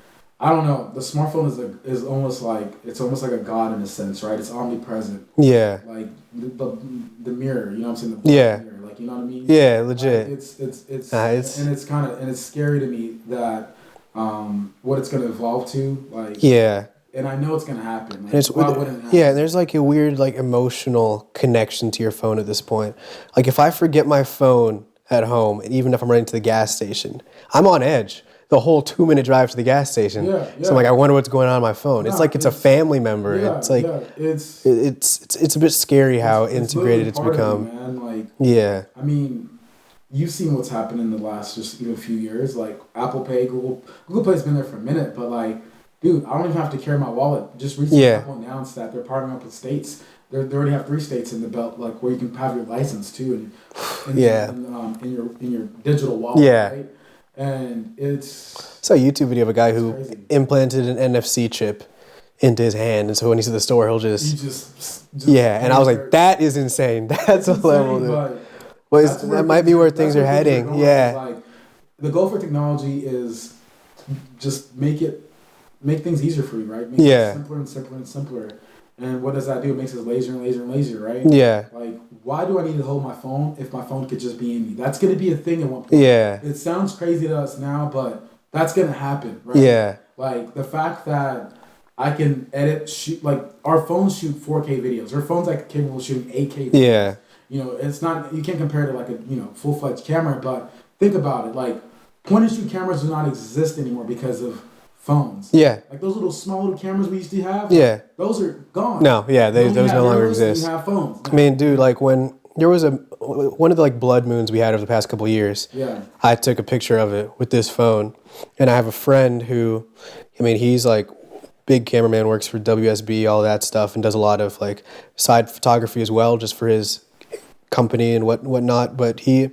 I don't know. The smartphone is almost like a god in a sense, right? It's omnipresent. Yeah. Like the mirror, you know what I'm saying? Yeah. Mirror, like you know what I mean? Yeah, legit. Like, it's scary to me that what it's gonna evolve to, like. Yeah. And I know it's gonna happen. Like, And it's why wouldn't it happen? yeah, and there's like a weird like emotional connection to your phone at this point. Like if I forget my phone at home, and even if I'm running to the gas station, I'm on edge the whole 2-minute drive to the gas station. Yeah. So I'm like, I wonder what's going on my phone. It's like it's a family member. It's like it's a bit scary how integrated it's become. Me, man. Like, yeah. I mean, you've seen what's happened in the last just few years. Like Apple Pay, Google Play's been there for a minute, but like, dude, I don't even have to carry my wallet. Just recently, Apple announced that they're partnering up with states. They already have 3 states in the belt, like where you can have your license too, and in your digital wallet. Yeah. Right? And I saw a YouTube video of a guy who implanted an NFC chip into his hand, and so when he's at the store, he'll just and I was like, that is insane. That's a level. That might be where things are heading. Yeah. Like, the goal for technology is just make things easier for you, right? Make it simpler and simpler and simpler. And what does that do? It makes us lazier and lazier and lazier, right? Yeah. Like, why do I need to hold my phone if my phone could just be in me? That's going to be a thing at one point. Yeah. It sounds crazy to us now, but that's going to happen, right? Yeah. Like, the fact that I can shoot, like, our phones shoot 4K videos. Our phones are capable of shooting 8K videos. Yeah. You know, it's not, you can't compare it to like a, full-fledged camera, but think about it. Like, point-and-shoot cameras do not exist anymore because of phones. Yeah. Like those small little cameras we used to have. Yeah. Those are gone. No, yeah, those no longer exist. We have phones. I mean, dude, like when there was one of the like blood moons we had over the past couple of years. Yeah. I took a picture of it with this phone, and I have a friend who, I mean, he's like big cameraman, works for WSB, all that stuff, and does a lot of like side photography as well, just for his company and whatnot. But he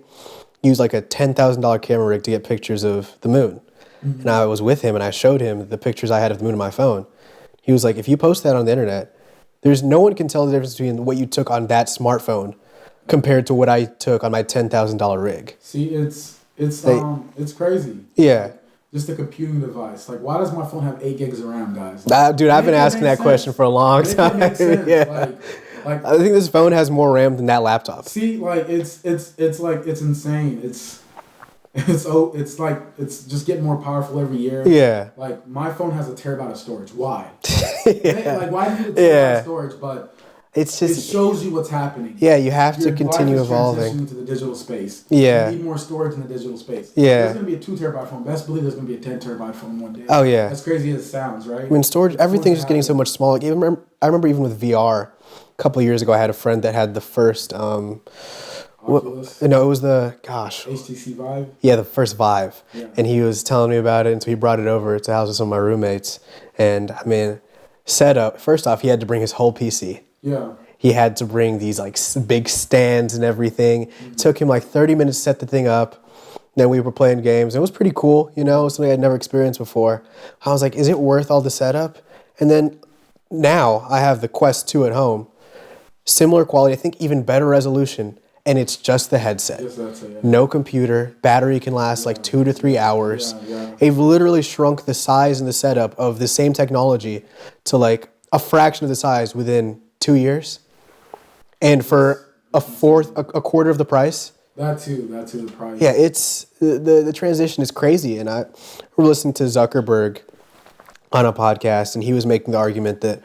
used like a $10,000 camera rig to get pictures of the moon. Mm-hmm. And I was with him and I showed him the pictures I had of the moon on my phone. He was like, if you post that on the internet, there's no one can tell the difference between what you took on that smartphone compared to what I took on my $10,000 rig. See, it's crazy. Yeah. Like, just a computing device. Like, why does my phone have 8 gigs of RAM, guys? Dude, I've been asking that question for a long time. Yeah. Like, I think this phone has more RAM than that laptop. See, like it's insane. It's just getting more powerful every year. Yeah. Like my phone has a terabyte of storage. Why? Yeah. Like why do you need a terabyte of storage? But it shows you what's happening. Yeah, you have to continue evolving. Transitioning to the digital space. Yeah. You need more storage in the digital space. Yeah. There's gonna be a 2 terabyte phone. Best believe there's gonna be a 10 terabyte phone one day. Oh yeah. As crazy as it sounds, right? I mean, storage. Everything's just getting so much smaller. I remember even with VR. A couple of years ago, I had a friend that had the first. Oculus? No, it was HTC Vive. Yeah, the first Vive, yeah. And he was telling me about it, and so he brought it over to the house with some of my roommates. And I mean, setup. First off, he had to bring his whole PC. Yeah. He had to bring these like big stands and everything. Mm-hmm. It took him like 30 minutes to set the thing up. Then we were playing games. It was pretty cool, something I'd never experienced before. I was like, is it worth all the setup? And then now I have the Quest 2 at home. Similar quality, I think even better resolution, and it's just the headset. Just that's it, yeah. No computer, battery can last like 2 to 3 hours. Yeah. They've literally shrunk the size and the setup of the same technology to like a fraction of the size within 2 years. And for a quarter of the price. That too, the price. Yeah, it's the transition is crazy. And we're listening to Zuckerberg on a podcast, and he was making the argument that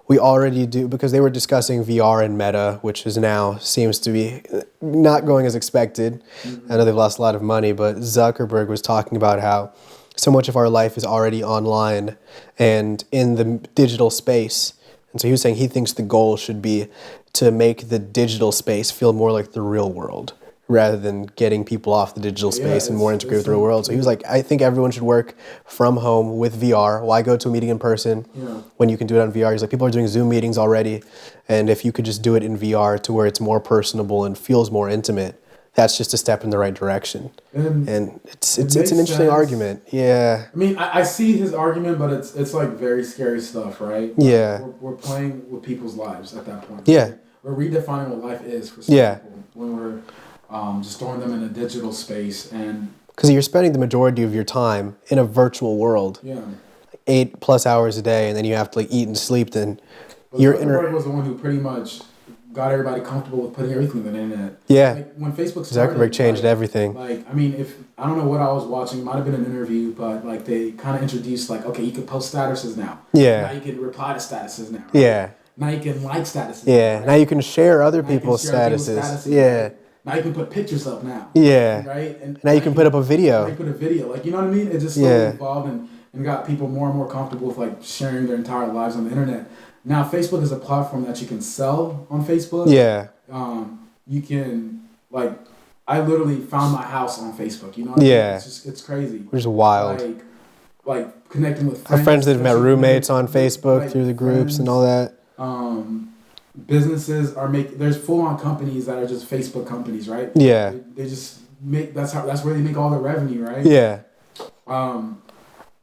we already do, because they were discussing VR and Meta, which is now seems to be not going as expected. Mm-hmm. I know they've lost a lot of money, but Zuckerberg was talking about how so much of our life is already online and in the digital space. And so he was saying he thinks the goal should be to make the digital space feel more like the real world, rather than getting people off the digital space and more integrated with the real world. So he was like, I think everyone should work from home with VR. Why go to a meeting in person when you can do it on VR? He's like, people are doing Zoom meetings already. And if you could just do it in VR to where it's more personable and feels more intimate, that's just a step in the right direction. And it's an interesting argument. Yeah. I mean, I see his argument, but it's like very scary stuff, right? Yeah. We're playing with people's lives at that point. Yeah. We're redefining what life is for some people when we're just throwing them in a digital space. And because you're spending the majority of your time in a virtual world. Yeah. 8+ hours a day, and then you have to like eat and sleep, then but Zuckerberg was the one who pretty much got everybody comfortable with putting everything on the internet. Yeah. Like when Facebook started, Zuckerberg changed everything. Like, I mean, if I don't know what I was watching, it might have been an interview, but like they kind of introduced like, okay, you can post statuses now. Yeah. Now you can reply to statuses now. Right? Yeah. Now you can like statuses. Yeah. Right? Now you can share other people's statuses. Yeah. Right? Now you can put pictures up now. Yeah. Right. And now you can put up a video. Now you put a video. Like, you know what I mean? It just slowly evolved and got people more and more comfortable with like sharing their entire lives on the internet. Now Facebook is a platform that you can sell on Facebook. Yeah. You can, like, I literally found my house on Facebook. You know what I mean? It's crazy. Which is wild. Like connecting with friends. Our friends that have met roommates on Facebook through the groups and all that. Businesses are there's full-on companies that are just Facebook companies, right? Yeah. They just make, that's where they make all their revenue, right? Yeah.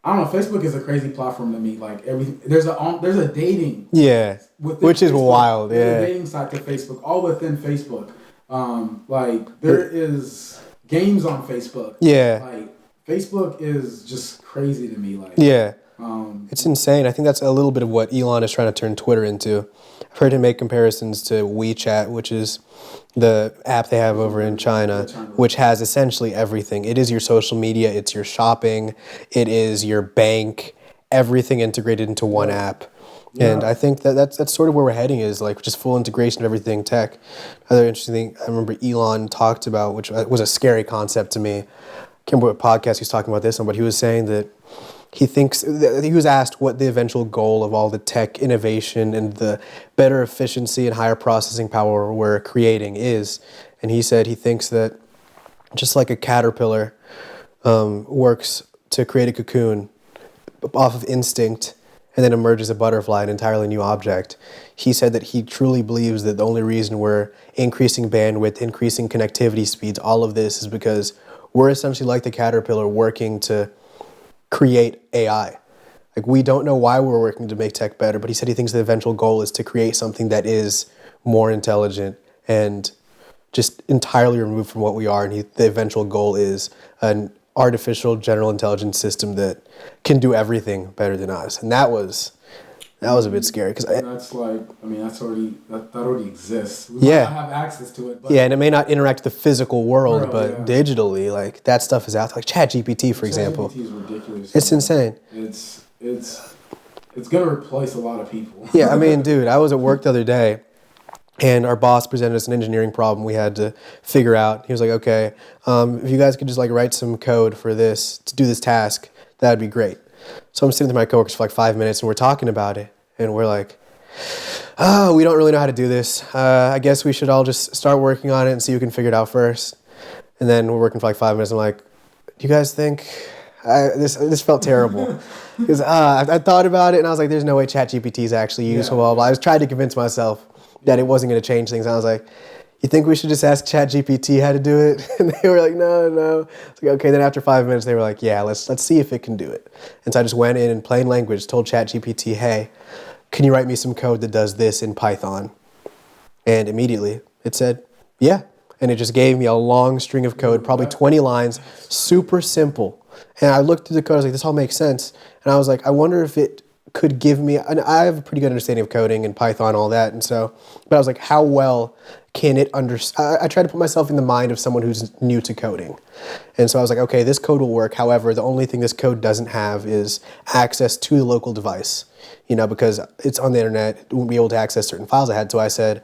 I don't know. Facebook is a crazy platform to me. Like there's a dating. Yeah. Which is wild. There's a dating site to Facebook, all within Facebook. Like there is games on Facebook. Yeah. Like Facebook is just crazy to me. Like yeah. It's insane. I think that's a little bit of what Elon is trying to turn Twitter into. I've heard him make comparisons to WeChat, which is the app they have over in China, which has essentially everything. It is your social media, it's your shopping, it is your bank, everything integrated into one app. Yeah. And I think that's sort of where we're heading, is like just full integration of everything tech. Another interesting thing I remember Elon talked about, which was a scary concept to me. I can't remember what podcast he was talking about this on, but he was saying that he thinks, he was asked what the eventual goal of all the tech innovation and the better efficiency and higher processing power we're creating is. And he said he thinks that just like a caterpillar works to create a cocoon off of instinct and then emerges a butterfly, an entirely new object. He said that he truly believes that the only reason we're increasing bandwidth, increasing connectivity speeds, all of this is because we're essentially like the caterpillar working to create AI. Like, we don't know why we're working to make tech better, but he said he thinks the eventual goal is to create something that is more intelligent and just entirely removed from what we are. And the eventual goal is an artificial general intelligence system that can do everything better than us. And that was a bit scary, because that's like, I mean, that already exists. We might not have access to it. But and it may not interact with the physical world, but digitally, like that stuff is out there. Like ChatGPT, for example. ChatGPT is ridiculous. It's insane. It's gonna replace a lot of people. Yeah, I mean, dude, I was at work the other day, and our boss presented us an engineering problem we had to figure out. He was like, "Okay, if you guys could just like write some code for this to do this task, that'd be great." So I'm sitting with my coworkers for like 5 minutes, and we're talking about it, and we're like, "Oh, we don't really know how to do this. I guess we should all just start working on it and see who can figure it out first." And then we're working for like 5 minutes. I'm like, "Do you guys think this felt terrible?" Because I thought about it, and I was like, "There's no way ChatGPT is actually useful." Blah, blah. I was trying to convince myself that it wasn't going to change things. And I was like, "You think we should just ask ChatGPT how to do it?" And they were like, no. It's like, okay. Then after 5 minutes, they were like, "Yeah, let's see if it can do it." And so I just went in plain language, told ChatGPT, "Hey, can you write me some code that does this in Python?" And immediately it said, "Yeah." And it just gave me a long string of code, probably 20 lines, super simple. And I looked through the code, I was like, this all makes sense. And I was like, I wonder if it could give me, and I have a pretty good understanding of coding and Python and all that. And so, but I was like, how well can it I tried to put myself in the mind of someone who's new to coding. And so I was like, okay, this code will work. However, the only thing this code doesn't have is access to the local device, because it's on the internet, it won't be able to access certain files I had. So I said,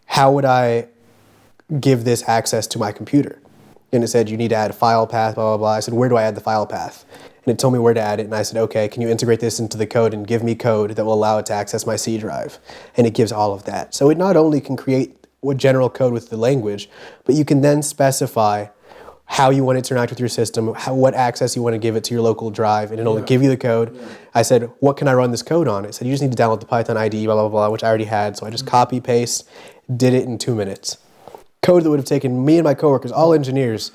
how would I give this access to my computer? And it said, you need to add a file path, blah, blah, blah. I said, where do I add the file path? And it told me where to add it. And I said, okay, can you integrate this into the code and give me code that will allow it to access my C drive? And it gives all of that. So it not only can create what general code with the language, but you can then specify how you want it to interact with your system, what access you want to give it to your local drive, and it'll give you the code. Yeah. I said, what can I run this code on? It said, you just need to download the Python IDE, blah, blah, blah, which I already had. So I just copy, paste, did it in 2 minutes. Code that would have taken me and my coworkers, all engineers,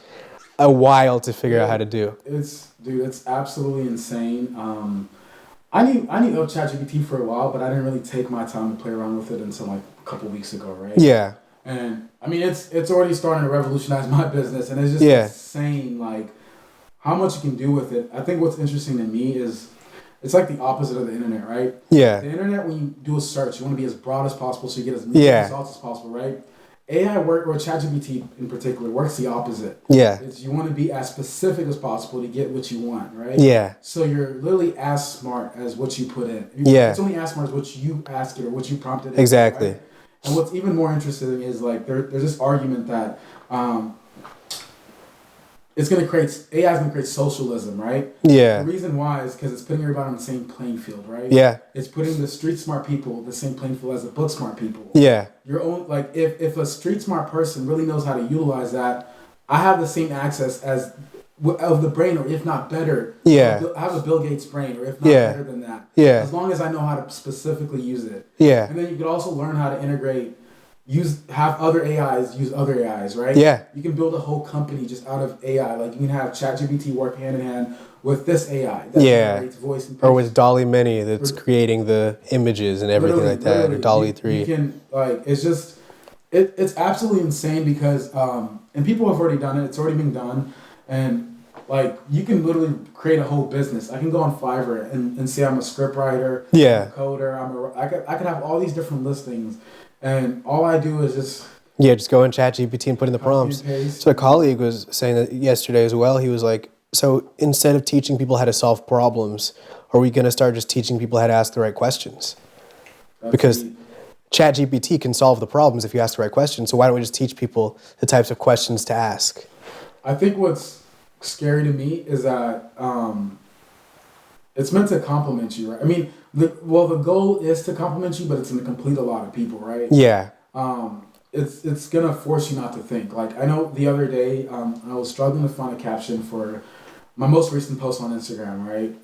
a while to figure out how to do. It's absolutely insane. I knew of ChatGPT for a while, but I didn't really take my time to play around with it until like a couple weeks ago, right? Yeah. And I mean, it's already starting to revolutionize my business, and it's just insane, like how much you can do with it. I think what's interesting to me is it's like the opposite of the internet, right? Yeah. The internet, when you do a search, you want to be as broad as possible so you get as many results as possible, right? AI work, or ChatGPT in particular, works the opposite. Yeah. It's you want to be as specific as possible to get what you want, right? Yeah. So you're literally as smart as what you put in. It's only as smart as what you ask it or what you prompted it. Exactly. Right? And what's even more interesting is like there's this argument that AI is going to create socialism, right? Yeah. The reason why is because it's putting everybody on the same playing field, right? Yeah. It's putting the street smart people the same playing field as the book smart people. Yeah. Your own, like if a street smart person really knows how to utilize that, I have the same access as of the brain, or if not better. Yeah. I have a Bill Gates brain, or if not better than that. Yeah. As long as I know how to specifically use it. Yeah. And then you could also learn how to integrate. Have other AIs use other AIs, right? Yeah. You can build a whole company just out of AI. Like you can have ChatGPT work hand in hand with this AI that generates voice and pictures. Or with Dolly Mini that's creating the images and everything like that, or Dolly 3. You can it's just it's absolutely insane because and people have already done it. It's already been done, and like you can literally create a whole business. I can go on Fiverr and say I'm a scriptwriter, I'm a coder, I could have all these different listings. And all I do is just go in ChatGPT and put in the prompts. So a colleague was saying that yesterday as well. He was like, so instead of teaching people how to solve problems, are we going to start just teaching people how to ask the right questions? Because ChatGPT can solve the problems if you ask the right questions. So why don't we just teach people the types of questions to ask? I think what's scary to me is that it's meant to compliment you, right? I mean, the goal is to compliment you, but it's going to complete a lot of people, right? Yeah. It's going to force you not to think. Like, I know the other day, I was struggling to find a caption for my most recent post on Instagram, right?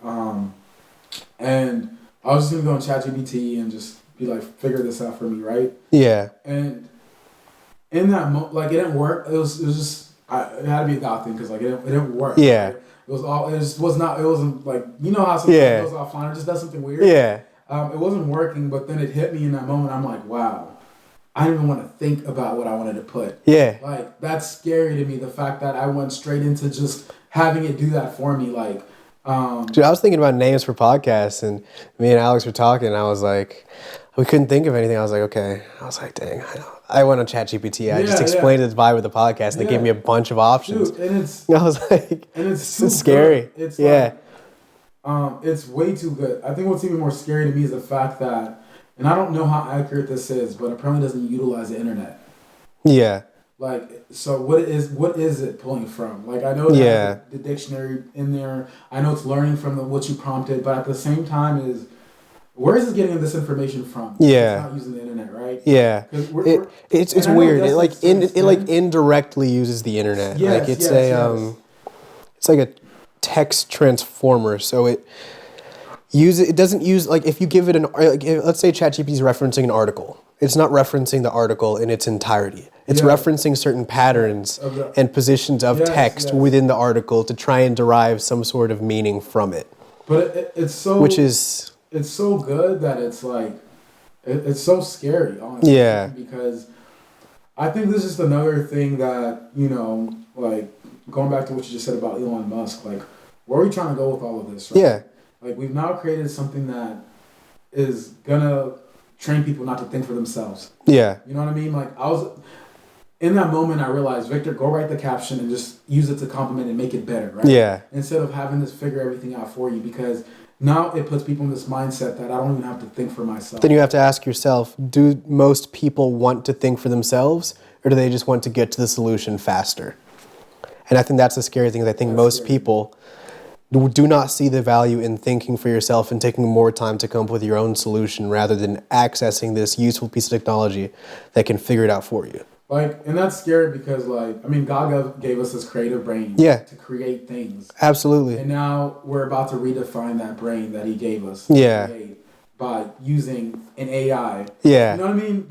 And I was just going to go on ChatGPT and just be like, figure this out for me, right? Yeah. And in that it didn't work. It was just, it had to be a God thing because, like, it didn't work. Yeah. Right? It wasn't like, you know how something goes offline or just does something weird? Yeah. It wasn't working, but then it hit me in that moment. I'm like, wow, I didn't even want to think about what I wanted to put. Yeah. Like, that's scary to me, the fact that I went straight into just having it do that for me. Like, dude, I was thinking about names for podcasts, and me and Alex were talking, and I was like, we couldn't think of anything. I was like, okay. I was like, dang, I went on ChatGPT. I just explained the vibe of the podcast, and they gave me a bunch of options. Dude, and I was like, it's scary. Good. It's it's way too good. I think what's even more scary to me is the fact that, and I don't know how accurate this is, but apparently doesn't utilize the internet. Yeah. Like, so what is it pulling from? Like, I know it has the dictionary in there. I know it's learning from what you prompted, but at the same time where is it getting this information from? Yeah. It's not using the internet, right? Yeah. It's weird. It indirectly uses the internet. Yes, like it's it's like a text transformer. So it doesn't use, like, if you give it let's say ChatGPT is referencing an article. It's not referencing the article in its entirety. It's referencing certain patterns and positions of text within the article to try and derive some sort of meaning from it. But it's so good that it's like it's so scary, honestly. Yeah. Because I think this is just another thing that, like, going back to what you just said about Elon Musk, like, where are we trying to go with all of this? Right? Yeah. Like, we've now created something that is gonna train people not to think for themselves. Yeah. You know what I mean? Like, in that moment, I realized, Victor, go write the caption and just use it to compliment and make it better, right? Yeah. Instead of having this figure everything out for you, because now it puts people in this mindset that I don't even have to think for myself. Then you have to ask yourself, do most people want to think for themselves, or do they just want to get to the solution faster? And I think that's the scary thing. I think most people do not see the value in thinking for yourself and taking more time to come up with your own solution rather than accessing this useful piece of technology that can figure it out for you. Like, and that's scary because, like, I mean, God gave us this creative brain to create things. Absolutely. And now we're about to redefine that brain that he gave us. By using an AI. Yeah. You know what I mean?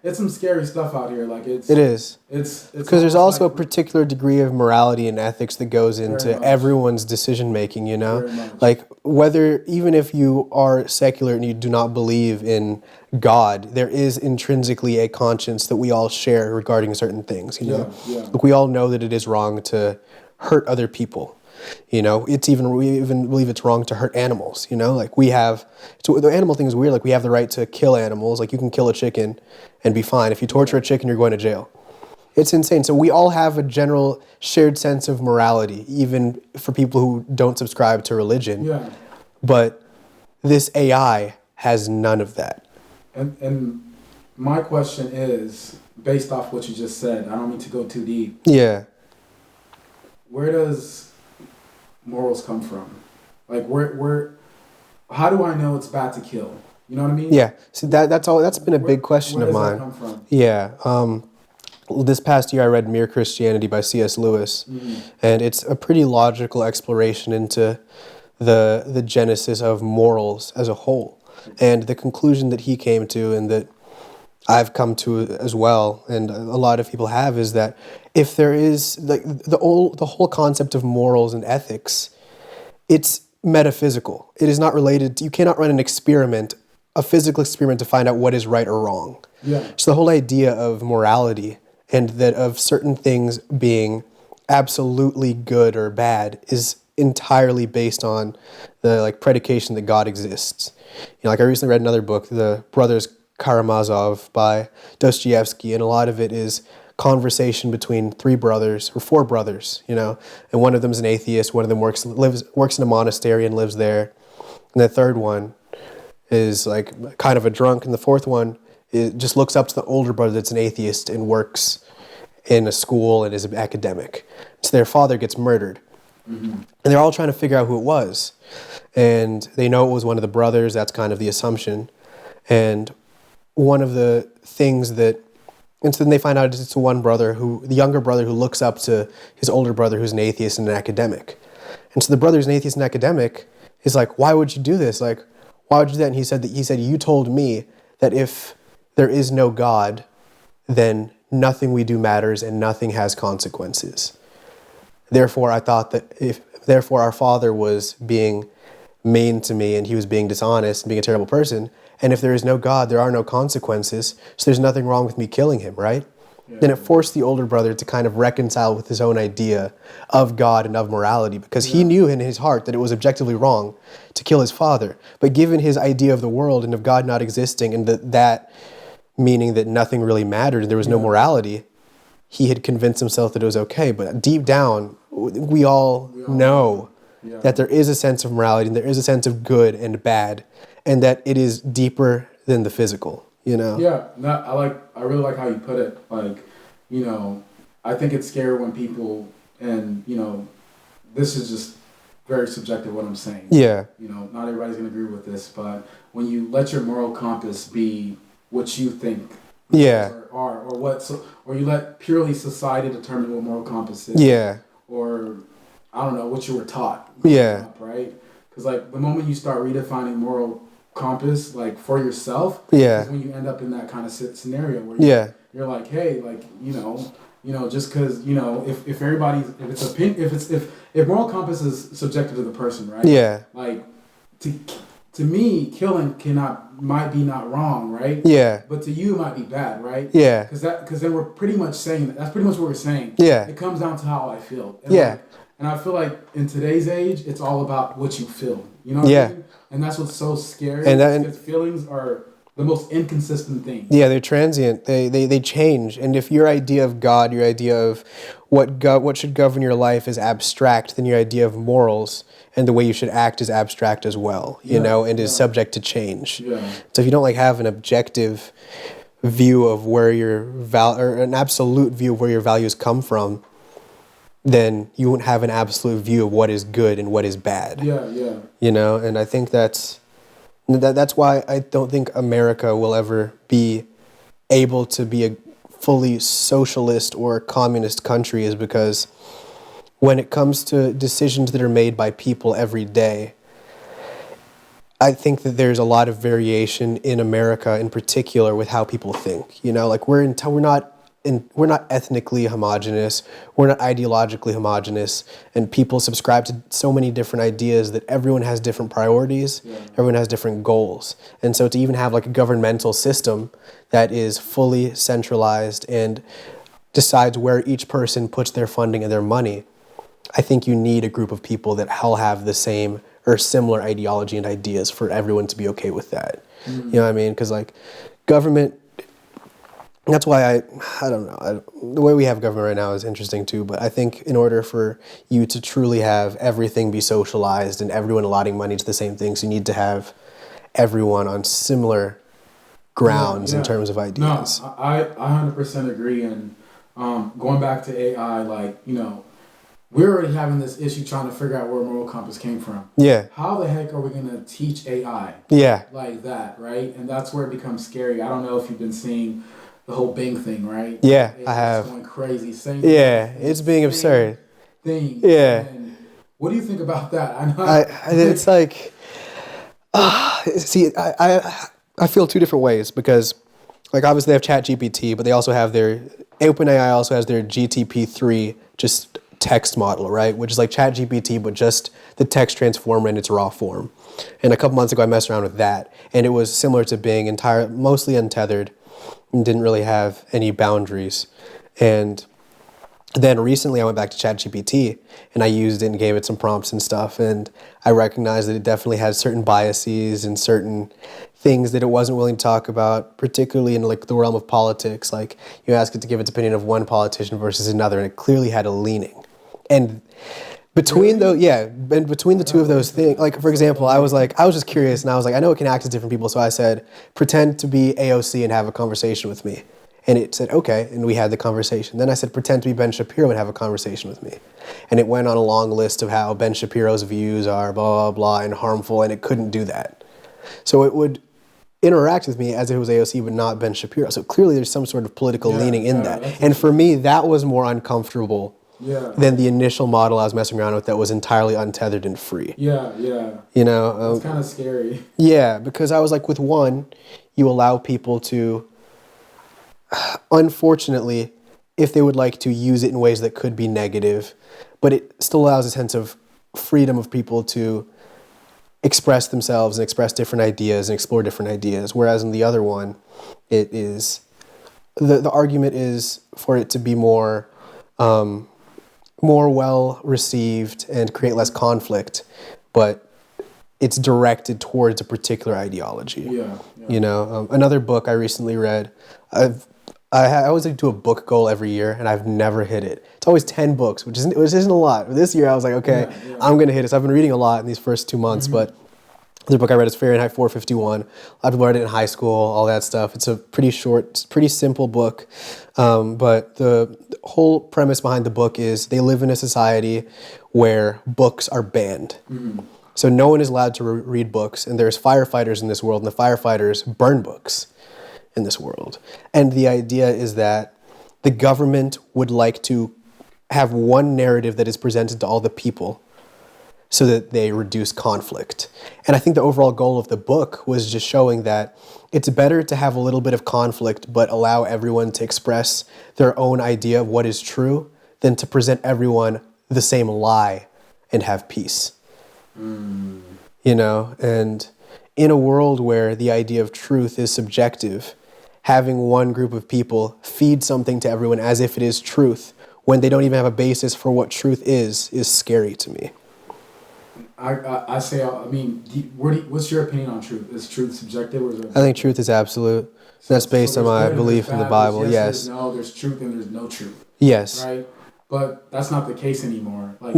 It's some scary stuff out here. Like, it is. It's because there's also a particular degree of morality and ethics that goes into everyone's decision making, Like, even if you are secular and you do not believe in God, there is intrinsically a conscience that we all share regarding certain things, Like, we all know that it is wrong to hurt other people. You know, we even believe it's wrong to hurt animals. You know, like so the animal thing is weird. Like we have the right to kill animals. Like you can kill a chicken and be fine. If you torture a chicken, you're going to jail. It's insane. So we all have a general shared sense of morality, even for people who don't subscribe to religion. Yeah. But this AI has none of that. And my question is, based off what you just said, I don't mean to go too deep. Yeah. Where does morals come from? Like how do I know it's bad to kill? You know what I mean? Yeah. See, that's been a big question of mine. Where does that come from? Yeah. This past year I read Mere Christianity by C.S. Lewis, and it's a pretty logical exploration into the genesis of morals as a whole. And the conclusion that he came to, and that I've come to as well, and a lot of people have, is that if there is like the whole concept of morals and ethics, it's metaphysical. It is not related to, you cannot run an experiment, a physical experiment, to find out what is right or wrong. Yeah. So the whole idea of morality and that of certain things being absolutely good or bad is entirely based on the like predication that God exists. You know, like I recently read another book, The Brothers Karamazov by Dostoevsky, and a lot of it is conversation between four brothers, you know, and one of them is an atheist, one of them works in a monastery and lives there, and the third one is like kind of a drunk, and the fourth one just looks up to the older brother that's an atheist and works in a school and is an academic. So their father gets murdered. And they're all trying to figure out who it was. And they know it was one of the brothers. That's kind of the assumption. And one of the things that, and so then they find out it's the the younger brother who looks up to his older brother who's an atheist and an academic. And so the brother who's an atheist and academic is like, why would you do this? Like, why would you do that? And he said, you told me that if there is no God, then nothing we do matters and nothing has consequences. Therefore, I thought that therefore our father was being mean to me and he was being dishonest and being a terrible person. And if there is no God, there are no consequences. So there's nothing wrong with me killing him, right? Yeah. Then it forced the older brother to kind of reconcile with his own idea of God and of morality, because he knew in his heart that it was objectively wrong to kill his father. But given his idea of the world and of God not existing, and that meaning that nothing really mattered and there was no morality, he had convinced himself that it was okay. But deep down, we all know that there is a sense of morality and there is a sense of good and bad, and that it is deeper than the physical, you know? Yeah, I really like how you put it. Like, you know, I think it's scary when people, and, you know, this is just very subjective what I'm saying. Yeah. You know, not everybody's going to agree with this, but when you let your moral compass be what you think or you let purely society determine what moral compass is. Yeah. Or, I don't know, what you were taught. Yeah. Up, right? Because, like, the moment you start redefining moral compass, like, for yourself, is when you end up in that kind of scenario where you're like, hey, like, you know, just because, you know, if moral compass is subjective to the person, right? Yeah. Like, to me, killing might be not wrong, right? Yeah. But to you, it might be bad, right? Yeah. Because then we're pretty much saying that's pretty much what we're saying. Yeah. It comes down to how I feel. And and I feel like in today's age, it's all about what you feel. You know what I mean? And that's what's so scary. Because feelings are the most inconsistent thing. Yeah, they're transient. They change. And if your idea of God, your idea of what should govern your life is abstract, then your idea of morals and the way you should act is abstract as well, you know, and is subject to change. Yeah. So if you don't have an objective view of where or an absolute view of where your values come from, then you won't have an absolute view of what is good and what is bad. Yeah. You know, and I think that's why I don't think America will ever be able to be a fully socialist or communist country, is because when it comes to decisions that are made by people every day, I think that there's a lot of variation in America in particular with how people think. You know, like we're not ethnically homogenous, we're not ideologically homogenous, and people subscribe to so many different ideas that everyone has different priorities, everyone has different goals. And so to even have like a governmental system that is fully centralized and decides where each person puts their funding and their money, I think you need a group of people that all have the same or similar ideology and ideas for everyone to be okay with that. You know what I mean? Because like government, that's why I don't know. The way we have government right now is interesting too, but I think in order for you to truly have everything be socialized and everyone allotting money to the same things, you need to have everyone on similar grounds in terms of ideas. No, I 100% agree. And going back to AI, like, we're already having this issue trying to figure out where moral compass came from. Yeah. How the heck are we going to teach AI? Yeah. Like that, right? And that's where it becomes scary. I don't know if you've been seeing the whole Bing thing, right? Yeah, AI I have. going crazy. It's being absurd. Thing. Yeah. And what do you think about that? It's like, see, I feel two different ways because, like, obviously they have ChatGPT, but they also have OpenAI also has their GTP3 just text model, right? Which is like ChatGPT, but just the text transformer in its raw form. And a couple months ago, I messed around with that, and it was similar to Bing, mostly untethered, and didn't really have any boundaries. And then recently I went back to ChatGPT and I used it and gave it some prompts and stuff, and I recognized that it definitely had certain biases and certain things that it wasn't willing to talk about, particularly in like the realm of politics. Like you ask it to give its opinion of one politician versus another, and it clearly had a leaning. And between the two of those things, like for example, I was just curious, and I was like, I know it can act as different people, so I said, pretend to be AOC and have a conversation with me. And it said, okay, and we had the conversation. Then I said, pretend to be Ben Shapiro and have a conversation with me. And it went on a long list of how Ben Shapiro's views are blah, blah, blah, and harmful, and it couldn't do that. So it would interact with me as if it was AOC, but not Ben Shapiro. So clearly there's some sort of political leaning in that. And for me, that was more uncomfortable than the initial model I was messing around with that was entirely untethered and free. Yeah. You know? It's kind of scary. Yeah, because I was like, with one, you allow people to, unfortunately, if they would like to use it in ways that could be negative, but it still allows a sense of freedom of people to express themselves and express different ideas and explore different ideas. Whereas in the other one, it is, the argument is for it to be more well received and create less conflict, but it's directed towards a particular ideology. Yeah. You know, another book I recently read, I always do a book goal every year, and I've never hit it. It's always 10 books, which isn't a lot. This year I was like, okay, I'm going to hit it. So I've been reading a lot in these first 2 months, but the book I read is Fahrenheit 451. A lot of people read it in high school, all that stuff. It's a pretty short, pretty simple book, but the whole premise behind the book is they live in a society where books are banned. So no one is allowed to read books, and there's firefighters in this world, and the firefighters burn books in this world. And the idea is that the government would like to have one narrative that is presented to all the people so that they reduce conflict. And I think the overall goal of the book was just showing that it's better to have a little bit of conflict but allow everyone to express their own idea of what is true than to present everyone the same lie and have peace. You know, and in a world where the idea of truth is subjective, having one group of people feed something to everyone as if it is truth when they don't even have a basis for what truth is scary to me. What's your opinion on truth? Is truth subjective or is it? I think truth is absolute. That's based on my belief in the Bible. Yes. There's truth and there's no truth. Yes. Right. But that's not the case anymore. Like,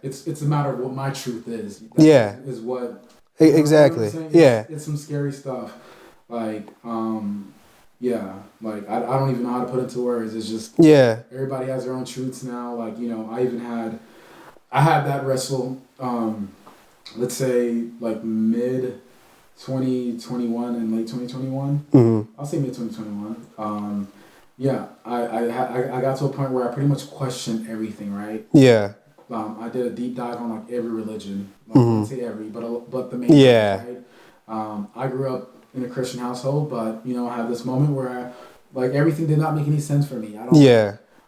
it's a matter of what my truth is. That is what. Exactly. It's some scary stuff. Like, like I don't even know how to put it into words. It's just everybody has their own truths now. Like, I had that wrestle. Let's say like mid 2021 and late 2021. I'll say mid 2021. I got to a point where I pretty much questioned everything, right? Yeah. I did a deep dive on like every religion. I won't say every, but the main ones, right? I grew up in a Christian household, but I had this moment where everything did not make any sense for me.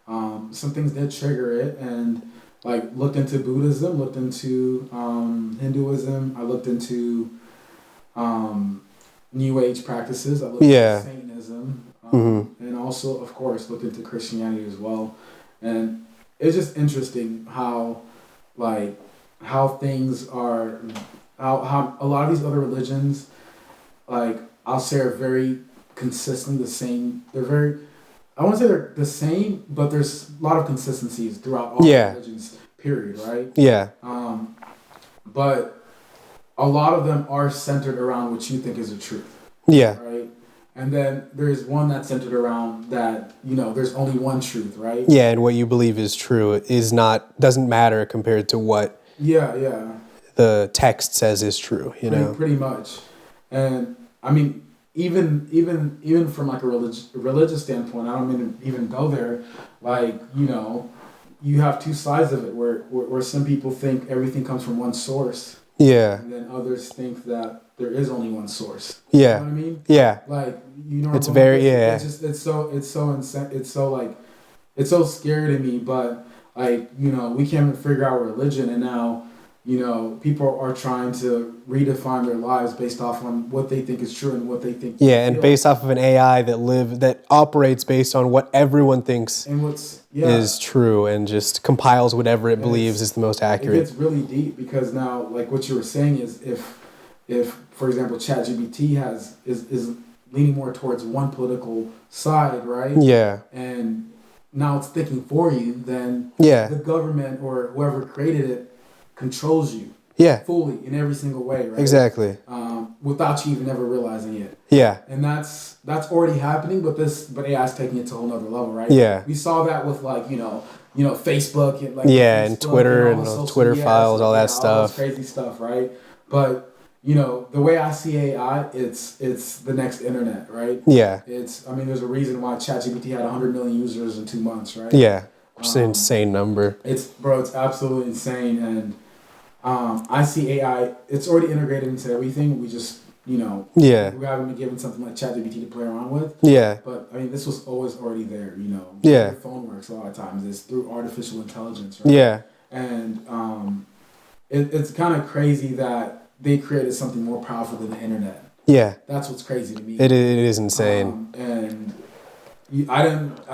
Some things did trigger it, and looked into Buddhism, looked into Hinduism, I looked into New Age practices, I looked into Satanism. And also, of course, looked into Christianity as well. And it's just interesting how like how things are, how a lot of these other religions, like I'll say, are very consistently the same. They're very, I won't say they're the same, but there's a lot of consistencies throughout all religions. Period. Right. Yeah. But a lot of them are centered around what you think is the truth. Yeah. Right. And then there's one that's centered around that, there's only one truth, right? Yeah, and what you believe is true doesn't matter compared to what the text says is true, Pretty much. And I mean, even from like a religious standpoint, I don't mean to even go there, like, you have two sides of it where some people think everything comes from one source. Yeah. And then others think that there is only one source. Yeah. You know what I mean? Yeah. Like, it's very, it's so insane. It's so scary to me, but like, we can't even figure out religion, and now, people are trying to redefine their lives based off on what they think is true and what they think. Yeah, and based off of an AI that operates based on what everyone thinks is true, and just compiles whatever it believes is the most accurate. It gets really deep, because now, like what you were saying is, if for example ChatGPT is leaning more towards one political side, right? Yeah. And now it's thinking for you, then the government or whoever created it controls you. Yeah. Fully in every single way, right? Exactly. Without you even ever realizing it. Yeah. And that's already happening, but AI is taking it to a whole nother level, right? Yeah. We saw that with like, Facebook and like and Twitter and Twitter files, all that stuff. All this crazy stuff, right? But the way I see AI, it's the next internet, right? Yeah. There's a reason why ChatGPT had 100 million users in 2 months, right? Yeah. It's an insane number. It's absolutely insane. And I see AI, it's already integrated into everything. We just, we haven't been given something like ChatGPT to play around with. Yeah. But this was always already there, Yeah. Your phone works a lot of times. It's through artificial intelligence, right? Yeah. And it's kind of crazy that they created something more powerful than the internet. Yeah. That's what's crazy to me. It is insane. And I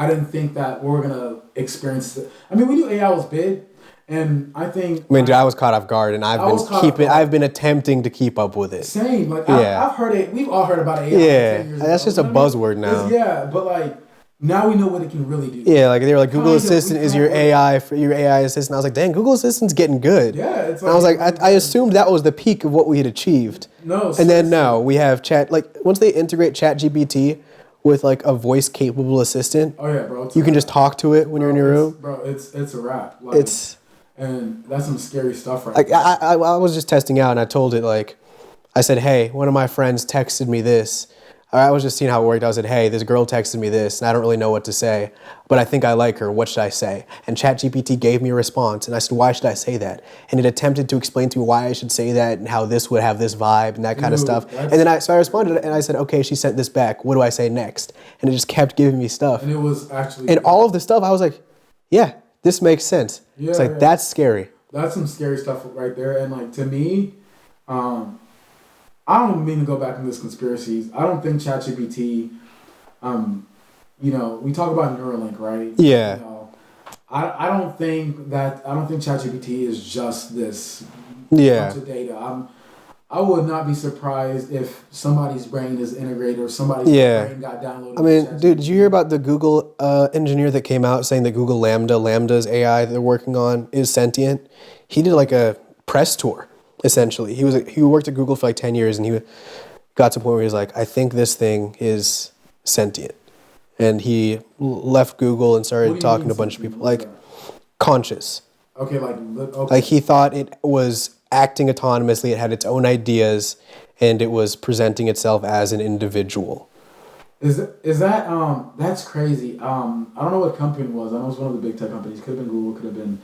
didn't think that we're gonna experience it. We knew AI was big, and I think. Dude, I was caught off guard, and I've been attempting to keep up with it. Same, like I've heard it. We've all heard about AI. Yeah, that's just a buzzword now. Yeah, but like now we know what it can really do. Yeah, like they were like, Google Assistant is your AI assistant. I was like, dang, Google Assistant's getting good. Yeah, it's like, and I was like, I assumed that was the peak of what we had achieved. No, and then we have once they integrate ChatGPT with like a voice capable assistant. Oh yeah, bro. You can just talk to it when you're in your room. Bro, it's a wrap. Like, and that's some scary stuff right now. I was just testing out, and I told it, like, I said, hey, one of my friends texted me this. I was just seeing how it worked. I said, hey, this girl texted me this, and I don't really know what to say, but I think I like her. What should I say? And ChatGPT gave me a response, and I said, why should I say that? And it attempted to explain to me why I should say that and how this would have this vibe and that kind of stuff. And then I responded, and I said, okay, she sent this back. What do I say next? And it just kept giving me stuff. And it was actually... And all of the stuff, I was like, yeah, this makes sense. Yeah, it's like, that's scary. That's some scary stuff right there. And like, to me, I don't mean to go back into this conspiracies. I don't think ChatGPT, we talk about Neuralink, right? Yeah. I don't think ChatGPT is just this bunch of data. I would not be surprised if somebody's brain is integrated or somebody's brain got downloaded. Dude, did you hear about the Google engineer that came out saying that Google Lambda's AI that they're working on is sentient? He did like a press tour. Essentially, he worked at Google for like 10 years, and he got to a point where he was like, I think this thing is sentient. And he left Google and started talking to a bunch of people, like conscious. Okay, like he thought it was acting autonomously, it had its own ideas, and it was presenting itself as an individual. Is that that's crazy. I don't know what company it was. I know it was one of the big tech companies. Could have been Google, could have been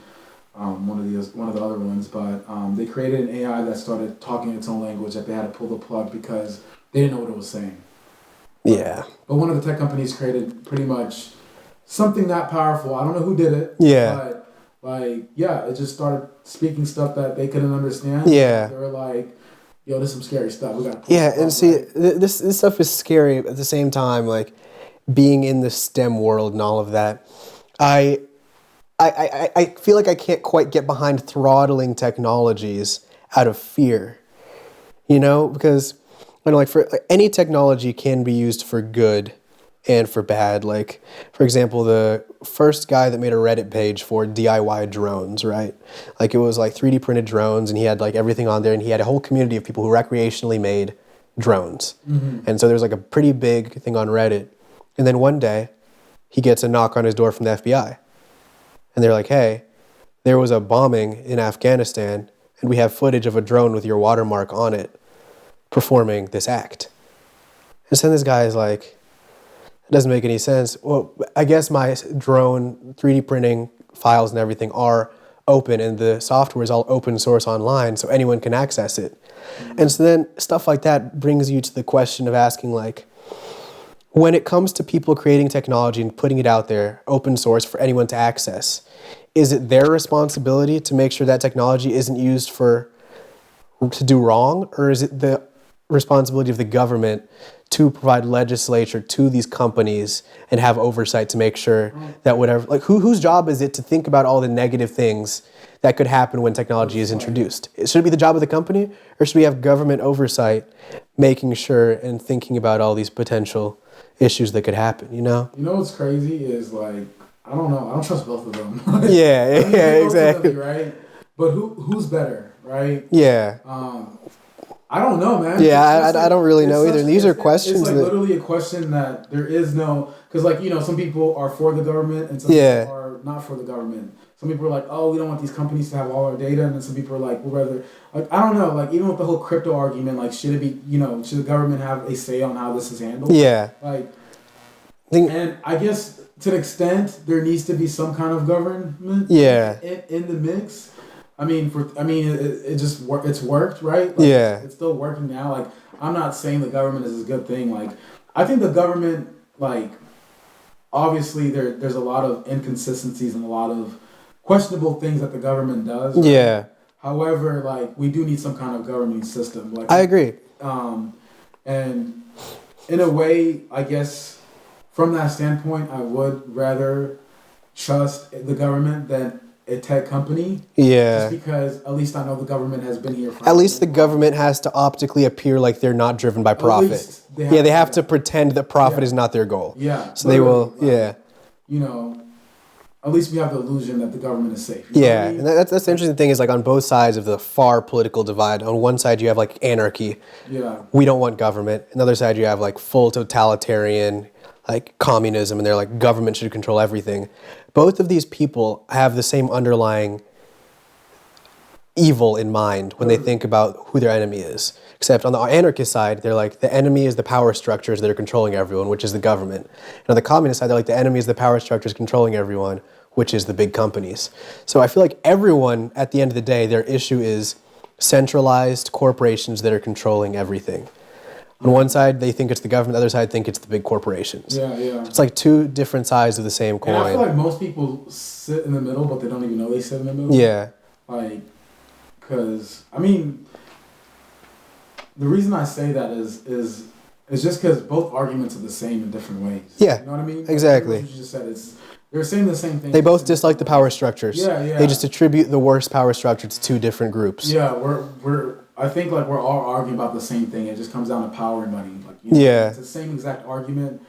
one of the other ones, but they created an AI that started talking its own language that they had to pull the plug because they didn't know what it was saying. Yeah. But one of the tech companies created pretty much something that powerful. I don't know who did it. Yeah. But it just started speaking stuff that they couldn't understand. Yeah. They were like, yo, this is some scary stuff. We got. Yeah, and see, this stuff is scary at the same time. Like being in the STEM world and all of that, I feel like I can't quite get behind throttling technologies out of fear, because like for any technology can be used for good and for bad. Like, for example, the first guy that made a Reddit page for DIY drones, right? Like, it was like 3D printed drones, and he had like everything on there, and he had a whole community of people who recreationally made drones. And so there's like a pretty big thing on Reddit. And then one day, he gets a knock on his door from the FBI. And they're like, hey, there was a bombing in Afghanistan, and we have footage of a drone with your watermark on it performing this act. And so this guy is like, it doesn't make any sense. Well, I guess my drone 3D printing files and everything are open, and the software is all open source online, so anyone can access it. And so then stuff like that brings you to the question of asking, like, when it comes to people creating technology and putting it out there, open source for anyone to access, is it their responsibility to make sure that technology isn't used to do wrong, or is it the responsibility of the government to provide legislature to these companies and have oversight to make sure that whatever, like whose job is it to think about all the negative things that could happen when technology is introduced? Should it be the job of the company, or should we have government oversight making sure and thinking about all these potential issues that could happen, You know what's crazy is, like, I don't know. I don't trust both of them. Yeah, exactly. Right? But who's better, right? Yeah. I don't know, man. Yeah, I don't really know either. These are questions. It's like literally a question that there is no, because like, some people are for the government and some people are not for the government. Some people are like, oh, we don't want these companies to have all our data, and then some people are like, we'd rather, like, I don't know, like, even with the whole crypto argument, like, should it be, should the government have a say on how this is handled? Yeah. Like, and I guess to an extent there needs to be some kind of government. Yeah. In the mix. It's worked, right? Like, yeah. It's still working now. Like, I'm not saying the government is a good thing. Like, I think the government, like, obviously there's a lot of inconsistencies and a lot of questionable things that the government does. Right? Yeah. However, like, we do need some kind of governing system. Like, I agree. And in a way, I guess, from that standpoint, I would rather trust the government than a tech company. Yeah. Just because at least I know the government has been here for at least the government has to optically appear like they're not driven by profit. They have to pretend that profit is not their goal. Yeah. So they will, at least we have the illusion that the government is safe. Yeah. I mean? And that's the interesting thing is, like, on both sides of the far political divide, on one side you have, like, anarchy. Yeah. We don't want government. On the other side you have, like, full totalitarian, like, communism, and they're like, government should control everything. Both of these people have the same underlying evil in mind when they think about who their enemy is. Except on the anarchist side, they're like, the enemy is the power structures that are controlling everyone, which is the government. And on the communist side, they're like, the enemy is the power structures controlling everyone, which is the big companies. So I feel like everyone, at the end of the day, their issue is centralized corporations that are controlling everything. On one side, they think it's the government. The other side think it's the big corporations. Yeah. It's like two different sides of the same coin. And I feel like most people sit in the middle, but they don't even know they sit in the middle. Yeah. Like, because, I mean, the reason I say that is just because both arguments are the same in different ways. Yeah. You know what I mean? Exactly. Like, you just said they're saying the same thing. They both dislike the power structures. Yeah. They just attribute the worst power structure to two different groups. Yeah, I think, like, we're all arguing about the same thing. It just comes down to power and money. Like, it's the same exact argument,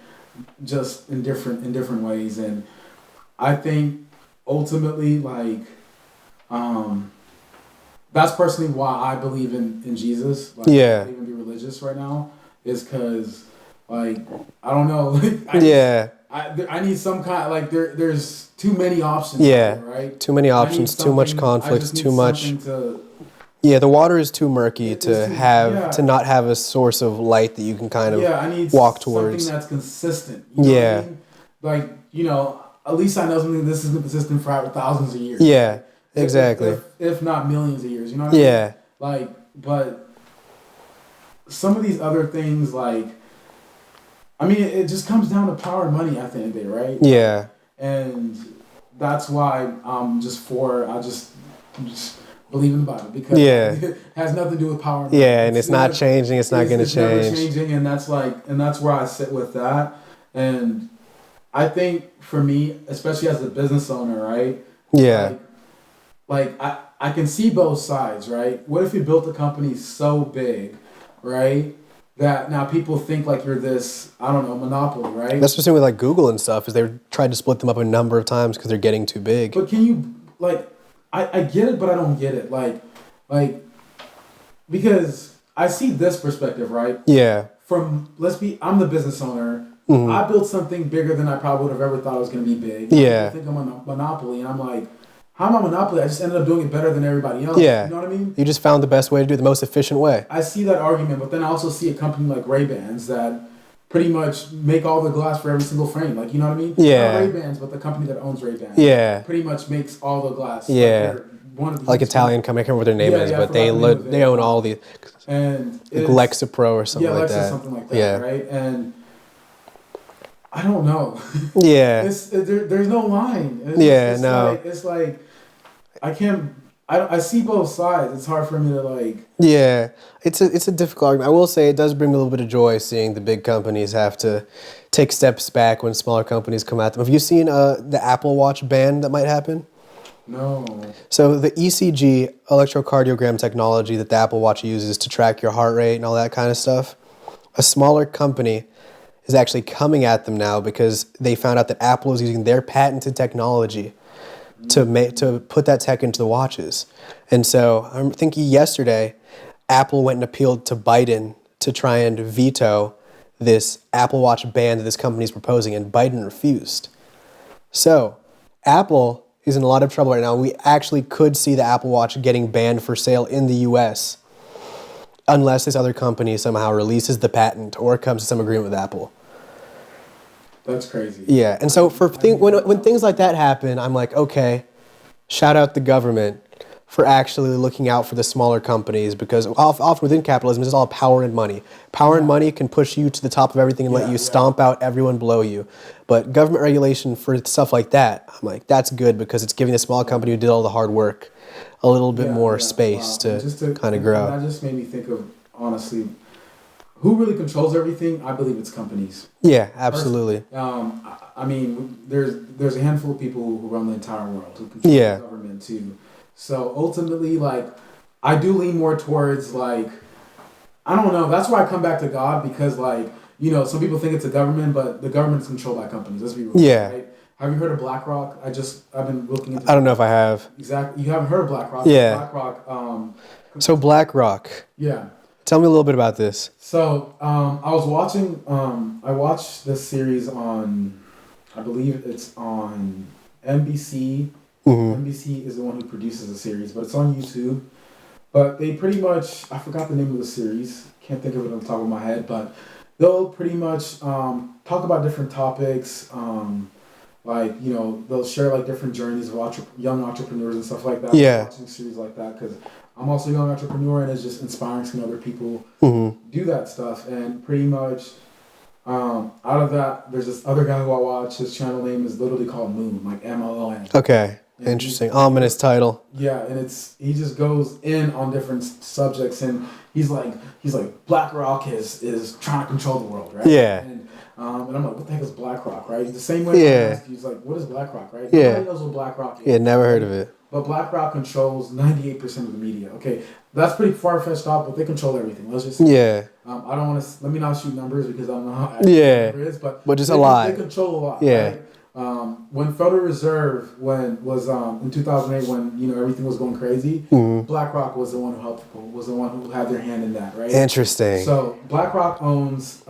just in different ways. And I think ultimately, like, that's personally why I believe in Jesus. Like, I don't even be religious right now, is because, like, I don't know. Like, I need some kind, like, there's too many options. Yeah. There, right? Too many options. Too much conflict. Too much. Yeah, the water is too murky to not have a source of light that you can kind of I need walk towards. Something that's consistent. You know what I mean? Like, at least I know something this has been consistent for thousands of years. Yeah, exactly. If not millions of years, you know what I mean? Yeah. Like, but some of these other things, like, I mean, it just comes down to power and money at the end of the day, right? Yeah. And that's why I'm just I just believe in the Bible, because it has nothing to do with power. Yeah, and it's not changing. It's not going to change. It's never changing, and that's where I sit with that. And I think for me, especially as a business owner, right, Yeah. Like I can see both sides, right? What if you built a company so big, right, that now people think like you're this, I don't know, monopoly, right? That's the same with like Google and stuff, is they've tried to split them up a number of times because they're getting too big. But can you, like, I get it, but I don't get it. Like, because I see this perspective, right? Yeah. I'm the business owner. Mm-hmm. I built something bigger than I probably would have ever thought it was going to be big. Yeah. I think I'm a monopoly, and I'm like, how am I a monopoly? I just ended up doing it better than everybody else. Yeah. You know what I mean? You just found the best way to do it, the most efficient way. I see that argument, but then I also see a company like Ray-Bans that pretty much make all the glass for every single frame. Like, you know what I mean? Yeah. Not Ray-Bans, but the company that owns Ray-Bans. Yeah. Pretty much makes all the glass. Yeah. Like Italian company, I can't remember what their name is, but they own all the... And like Lexapro or something like that. Yeah, something like that, right? And I don't know. Yeah. There's no line. It's like I see both sides. It's hard for me to like. Yeah, it's a difficult argument. I will say it does bring me a little bit of joy seeing the big companies have to take steps back when smaller companies come at them. Have you seen the Apple Watch ban that might happen? No. So the ECG, electrocardiogram technology that the Apple Watch uses to track your heart rate and all that kind of stuff, a smaller company is actually coming at them now because they found out that Apple is using their patented technology to put that tech into the watches. And so I'm thinking yesterday, Apple went and appealed to Biden to try and veto this Apple Watch ban that this company is proposing, and Biden refused. So Apple is in a lot of trouble right now. We actually could see the Apple Watch getting banned for sale in the U.S. unless this other company somehow releases the patent or comes to some agreement with Apple. That's crazy. Yeah, and so when things like that happen, I'm like, okay, shout out the government for actually looking out for the smaller companies, because often within capitalism, it's all power and money. Power and money can push you to the top of everything and let you stomp out everyone below you. But government regulation for stuff like that, I'm like, that's good because it's giving the small company who did all the hard work a little bit more space to kind of grow. That just made me think of, honestly, who really controls everything? I believe it's companies. Yeah, absolutely. I mean, there's a handful of people who run the entire world who control the government too. So ultimately, like, I do lean more towards, like, I don't know. That's why I come back to God, because, like, you know, some people think it's a government, but the government is controlled by companies. Let's be real. Yeah. Right? Have you heard of BlackRock? I've been looking into. I don't know if I have. Exactly. You haven't heard of BlackRock? Yeah. BlackRock. So BlackRock. Yeah. Tell me a little bit about this. So I was watching. I watched this series on, I believe it's on NBC. Mm-hmm. NBC is the one who produces the series, but it's on YouTube. But they pretty much, I forgot the name of the series. Can't think of it on the top of my head, but they'll pretty much talk about different topics. Like, you know, they'll share like different journeys of young entrepreneurs and stuff like that. Yeah. Watching series like that because I'm also a young entrepreneur, and it's just inspiring seeing other people do that stuff. And pretty much out of that, there's this other guy who I watch. His channel name is literally called Moon, like MLON. Okay. And interesting. Ominous title. Yeah, and he just goes in on different subjects, and he's like BlackRock is trying to control the world, right? Yeah. And I'm like, what the heck is BlackRock, right? The same way he's like, what is BlackRock, right? Yeah. Nobody knows what BlackRock is. Yeah, never heard of it. But BlackRock controls 98% of the media. Okay, that's pretty far-fetched thought, but they control everything. Let's just say. I don't want to. Let me not shoot numbers because I don't know how accurate the number is, but just a lot. They control a lot. Yeah. Right? When Federal Reserve was in 2008, when you know everything was going crazy, BlackRock was the one who helped people, was the one who had their hand in that, right? Interesting. So BlackRock owns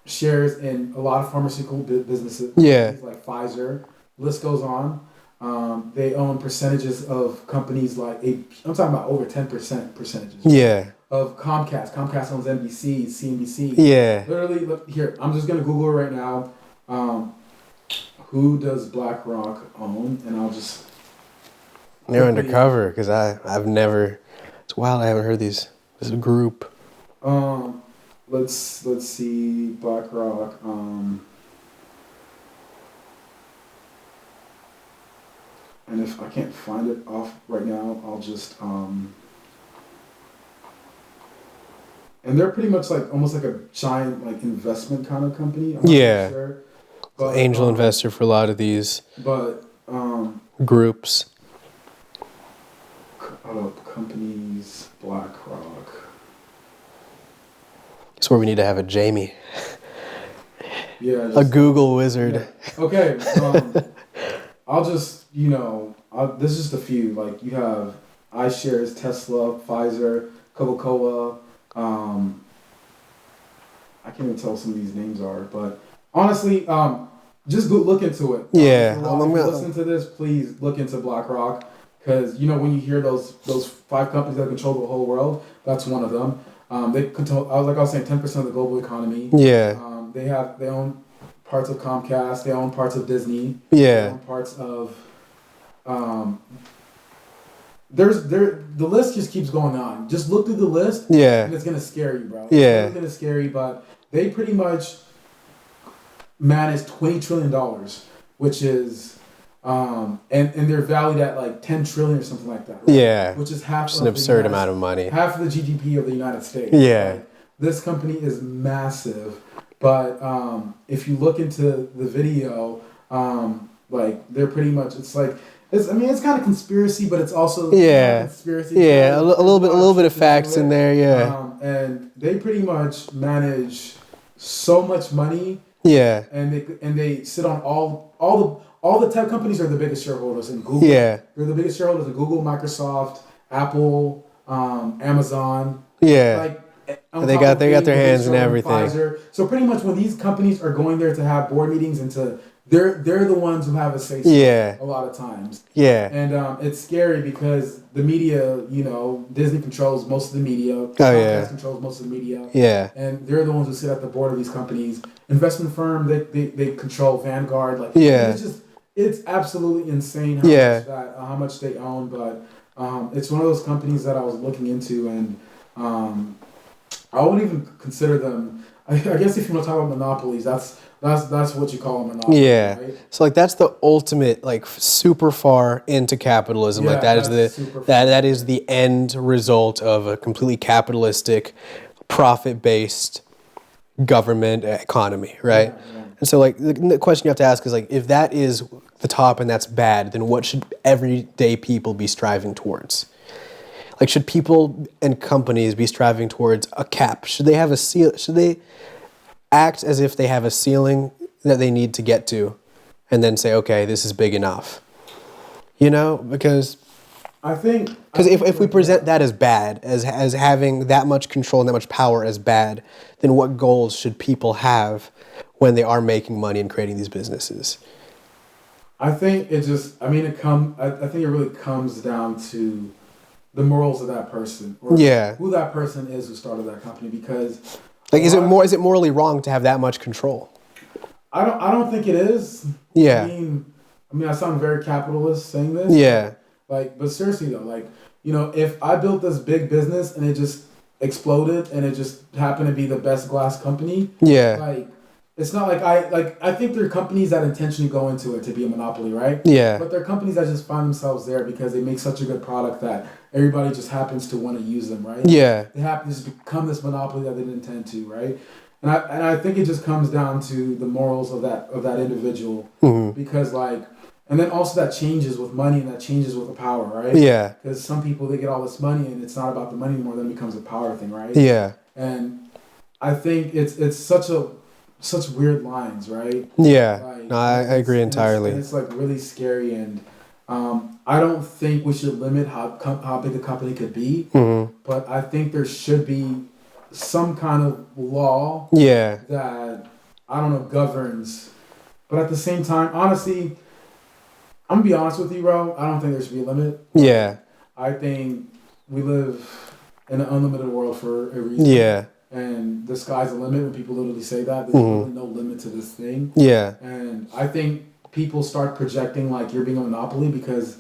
shares in a lot of pharmaceutical businesses. Yeah. Like Pfizer. List goes on. They own percentages of companies like I'm talking about over 10% percentages. Yeah. Of Comcast. Comcast owns NBC, CNBC. Yeah. Literally, look here. I'm just gonna Google it right now. Who does BlackRock own? And I'll just. They're undercover because I've never. It's wild. I haven't heard this group. Let's see BlackRock. And if I can't find it off right now, I'll just And they're pretty much like almost like a giant like investment kind of company. I'm not sure. But, angel investor for a lot of these. But Groups. Companies, BlackRock. It's where we need to have a Jamie. Yeah. A Google wizard. Yeah. Okay. I'll just, this is just a few. Like, you have iShares, Tesla, Pfizer, Coca-Cola. I can't even tell what some of these names are, but honestly, just go look into it. Yeah. If you listen to this, please look into BlackRock, because when you hear those 5 companies that control the whole world, that's one of them. They control, like I was saying, 10% of the global economy. Yeah. They own parts of Comcast. They own parts of Disney. Yeah. They own parts of. The list just keeps going on. Just look through the list. Yeah. And it's gonna scare you, bro. Yeah. It's gonna scare you, but they pretty much manage $20 trillion, which is, and they're valued at like 10 trillion or something like that. Right? Yeah. Which is half. It's an absurd amount of money. Half of the GDP of the United States. Yeah. Right? This company is massive, but if you look into the video, like they're pretty much, it's kind of conspiracy, but it's also conspiracy. Yeah, a little bit of facts in there. Yeah. And they pretty much manage so much money. Yeah. And they sit on all the tech companies are the biggest shareholders in Google. Yeah. They're the biggest shareholders in Google, Microsoft, Apple, Amazon. Yeah. They got their hands in everything. Pfizer. So pretty much when these companies are going there to have board meetings and they're the ones who have a say. A lot of times. Yeah. And it's scary because the media, Disney controls most of the media. Comcast controls most of the media. Yeah. And they're the ones who sit at the board of these companies. Investment firm, they control Vanguard. Like, it's absolutely insane how much they own. But it's one of those companies that I was looking into, and I wouldn't even consider them. I guess if you want to talk about monopolies, that's what you call a monopoly. Yeah. Right? So like that's the ultimate, like, super far into capitalism. Yeah, like that is the end result of a completely capitalistic, profit-based government economy, right? Yeah. And so like the question you have to ask is, like, if that is the top and that's bad, then what should everyday people be striving towards? Like, should people and companies be striving towards a cap? Should they have a seal? Should they act as if they have a ceiling that they need to get to, and then say, okay, this is big enough? Because if we present that as bad, as having that much control and that much power as bad, then what goals should people have when they are making money and creating these businesses? I think it really comes down to the morals of that person, or who that person is who started that company. Because, like, is it morally wrong to have that much control? I don't think it is. Yeah. I mean, I sound very capitalist saying this. Yeah. But seriously though, if I built this big business and it just exploded and it just happened to be the best glass company. Yeah. It's not I think there are companies that intentionally go into it to be a monopoly, right? Yeah. But there are companies that just find themselves there because they make such a good product that everybody just happens to want to use them, right? Yeah. They happen to just become this monopoly that they didn't intend to, right? And I think it just comes down to the morals of that individual. Mm-hmm. Because and then also that changes with money and that changes with the power, right? Yeah. Because some people, they get all this money and it's not about the money anymore, then it becomes a power thing, right? Yeah. And I think it's such weird lines, right? Yeah. No, I agree entirely. It's really scary, and I don't think we should limit how big a company could be. Mm-hmm. But I think there should be some kind of law that, I don't know, governs. But at the same time, honestly, I'm gonna be honest with you, bro. I don't think there should be a limit. Yeah. I think we live in an unlimited world for a reason. Yeah. And the sky's the limit, and people literally say that. There's really no limit to this thing. Yeah. And I think people start projecting like you're being a monopoly because,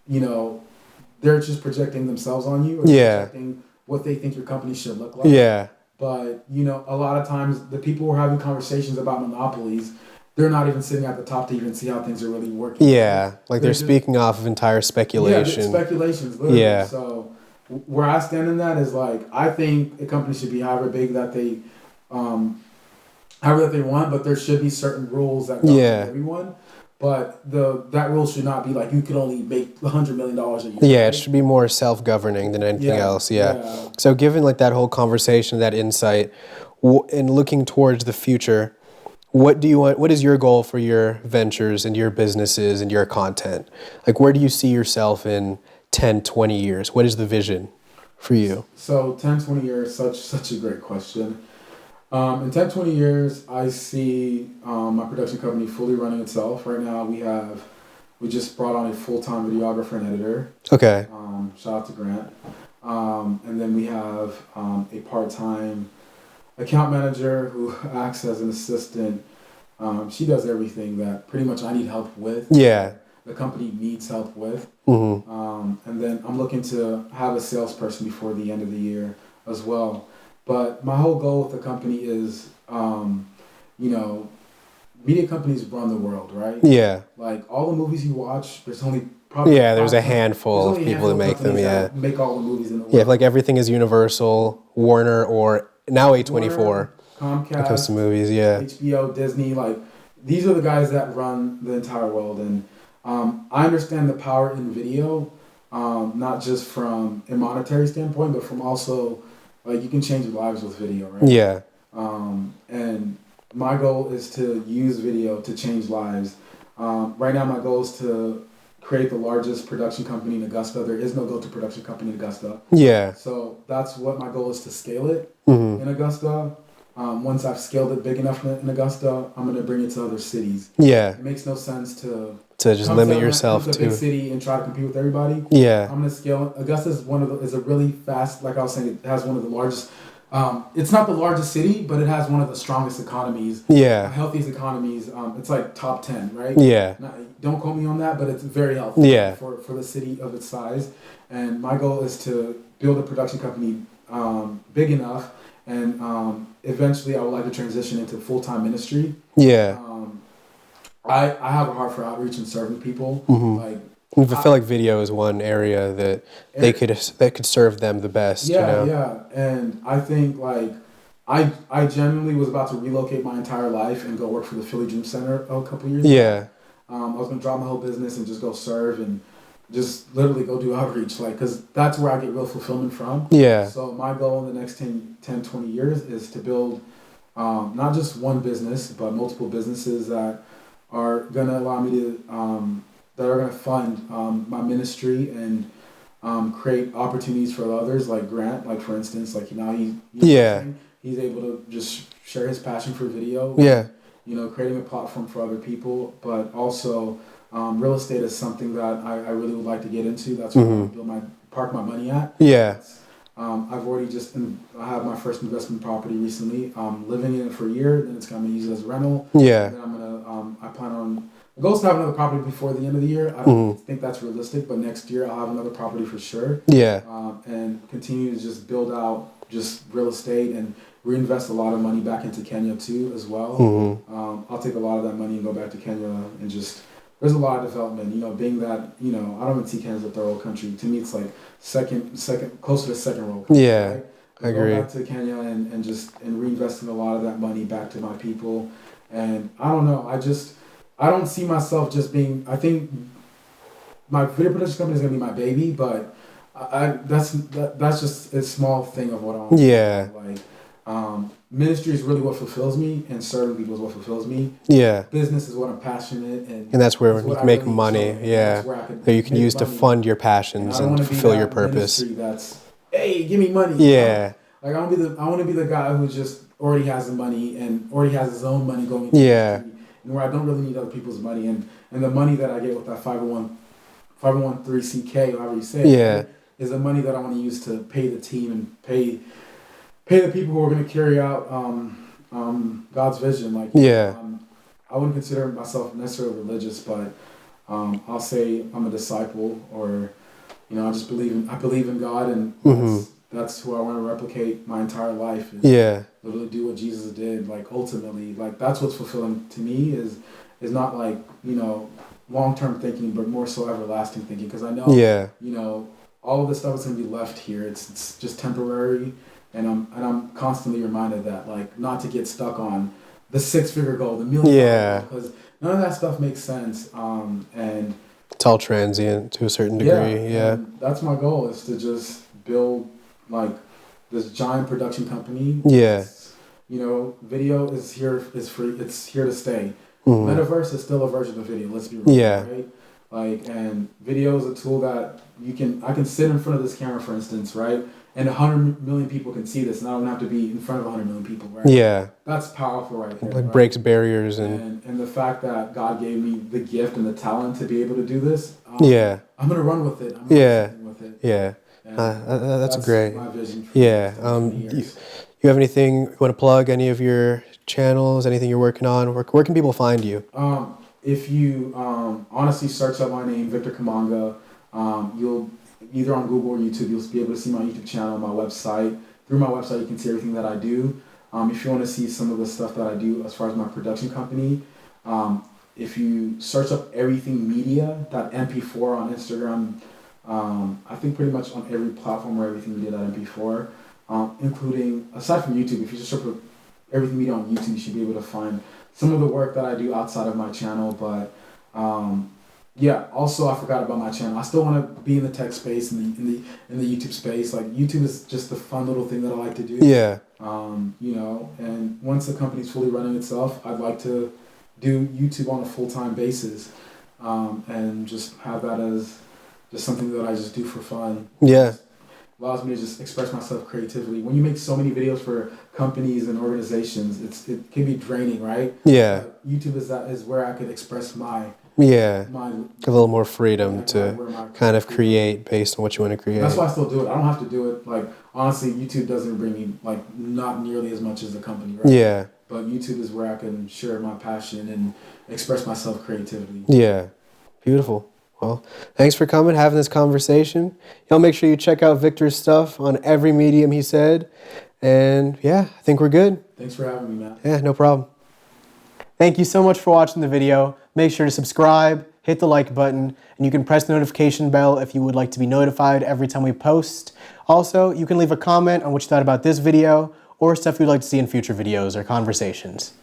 they're just projecting themselves on you. Or projecting what they think your company should look like. Yeah. But, a lot of times the people who are having conversations about monopolies, they're not even sitting at the top to even see how things are really working. Yeah. Like they're speaking off of entire speculation. Yeah, speculations, literally. Yeah. So where I stand in that is I think a company should be however big that they want, but there should be certain rules that govern everyone. But that rule should not be like you could only make $100 million a year. Yeah, right? it should be more self-governing than anything else. Yeah. Yeah. So given like that whole conversation, that insight, and looking towards the future, what do you want? What is your goal for your ventures and your businesses and your content? Like, where do you see yourself in 10, 20 years? What is the vision for you? So 10, 20 years, such a great question. In 10, 20 years, I see my production company fully running itself. Right now, we just brought on a full-time videographer and editor. Okay. Shout out to Grant. And then we have a part-time account manager who acts as an assistant. She does everything that pretty much I need help with. Yeah. The company needs help with. Mm-hmm. And then I'm looking to have a salesperson before the end of the year as well. But my whole goal with the company is, media companies run the world, right? Yeah. Like all the movies you watch, there's only probably there's a handful of people that make them. Yeah. Make all the movies in the world. Yeah, like everything is Universal, Warner, or now A24. Warner, Comcast, when it comes to movies, yeah. HBO, Disney, like these are the guys that run the entire world, and I understand the power in video, not just from a monetary standpoint, but from also like you can change lives with video, right? Yeah. And my goal is to use video to change lives. Right now, my goal is to create the largest production company in Augusta. There is no go-to production company in Augusta. Yeah. So that's what my goal is, to scale it Mm-hmm. in Augusta. Once I've scaled it big enough in Augusta, I'm going to bring it to other cities. Yeah. It makes no sense to just limit yourself to a to big city and try to compete with everybody. Yeah. I'm going to scale it. Augusta is a really fast, like I was saying, it has one of the largest. It's not the largest city, but it has one of the strongest economies. Yeah. Healthiest economies. It's like top 10, right? Yeah. Don't quote me on that, but it's very healthy. Yeah. For the city of its size, and my goal is to build a production company big enough, and eventually I would like to transition into full-time ministry. Yeah. I have a heart for outreach and serving people. Mm-hmm. Like I feel like video is one area that that could serve them the best. Yeah, you know? yeah, and I think like I genuinely was about to relocate my entire life and go work for the Philly Dream Center a couple years ago. Yeah. I was gonna drop my whole business and just go serve and just literally go do outreach, like, because that's where I get real fulfillment from. Yeah. So my goal in the next 10, 20 years is to build not just one business, but multiple businesses that are going to allow me to, that are going to fund my ministry and create opportunities for others, like Grant, like for instance, like, he's able to just share his passion for video. Yeah. Creating a platform for other people, but also real estate is something that I really would like to get into. That's where I want to park my money at. Yeah. I've already I have my first investment property recently. I'm living in it for a year, then it's going to be used as a rental. Yeah. And then I'm going to, I plan on, the goal is to have another property before the end of the year. I don't think that's realistic, but next year I'll have another property for sure. Yeah. And continue to just build out just real estate and reinvest a lot of money back into Kenya too as well. I'll take a lot of that money and go back to Kenya and just, there's a lot of development, being that, I don't even see Kenya as a third world country. To me, it's like second, closer to second world country. Yeah, right? I agree. Go back to Kenya and reinvesting a lot of that money back to my people. And I don't know, I don't see myself just being, I think my video production company is going to be my baby, but that's just a small thing of what I want. Yeah. Ministry is really what fulfills me, and serving people is what fulfills me. Yeah. Business is what I'm passionate and that's where you can make really money. Yeah. That you can use to fund your passions and fulfill your purpose. That's, hey, give me money. Yeah. Like I want to be the guy who just already has the money and already has his own money going into yeah. and where I don't really need other people's money, and the money that I get with that 501(c)(k), however you say it, yeah. is the money that I want to use to pay the team and pay the people who are going to carry out God's vision. Like I wouldn't consider myself necessarily religious, but I'll say I'm a disciple, or I just believe in God, and that's who I want to replicate my entire life. Literally do what Jesus did. Like ultimately, like that's what's fulfilling to me is not like long-term thinking, but more so everlasting thinking. Because I know all of this stuff is going to be left here. It's just temporary, and I'm constantly reminded that, like, not to get stuck on the 6-figure goal, the $1 million goal, because none of that stuff makes sense. And it's all transient to a certain degree. Yeah. That's my goal, is to just build like this giant production company. Yeah. You know, video is free. It's here to stay. Mm-hmm. Metaverse is still a version of video. Let's be real. Yeah. Right? Like, and video is a tool that I can sit in front of this camera, for instance, right? And 100 million people can see this, and I don't have to be in front of 100 million people, right? Yeah. That's powerful right there. Like right? breaks barriers and the fact that God gave me the gift and the talent to be able to do this. Yeah. I'm gonna run with it. Yeah. With it. Yeah. That's great. My vision. Yeah. You have anything you want to plug? Any of your channels? Anything you're working on? Where can people find you? If you honestly search up my name, Victor Kamanga, you'll either on Google or YouTube, you'll be able to see my YouTube channel, my website. Through my website, you can see everything that I do. If you want to see some of the stuff that I do as far as my production company, if you search up everything media.mp4 on Instagram, I think pretty much on every platform where everything media.mp4, including, aside from YouTube, if you just search up everything media on YouTube, you should be able to find some of the work that I do outside of my channel. But yeah, also I forgot about my channel. I still want to be in the tech space, in the YouTube space. Like, YouTube is just a fun little thing that I like to do. Yeah. You know, and once the company's fully running itself, I'd like to do YouTube on a full-time basis, and just have that as just something that I just do for fun. Yeah. Allows me to just express myself creatively. When you make so many videos for companies and organizations, it can be draining, right? Yeah. YouTube is where I could express my a little more freedom to kind of create based on what you want to create. That's why I still do it. I don't have to do it. Like, honestly, YouTube doesn't bring me like not nearly as much as the company, right? Yeah. But YouTube is where I can share my passion and express myself creatively. Yeah. Beautiful. Well, thanks for coming, having this conversation. Y'all make sure you check out Victor's stuff on every medium he said. And yeah, I think we're good. Thanks for having me, Matt. Yeah, no problem. Thank you so much for watching the video. Make sure to subscribe, hit the like button, and you can press the notification bell if you would like to be notified every time we post. Also, you can leave a comment on what you thought about this video or stuff you'd like to see in future videos or conversations.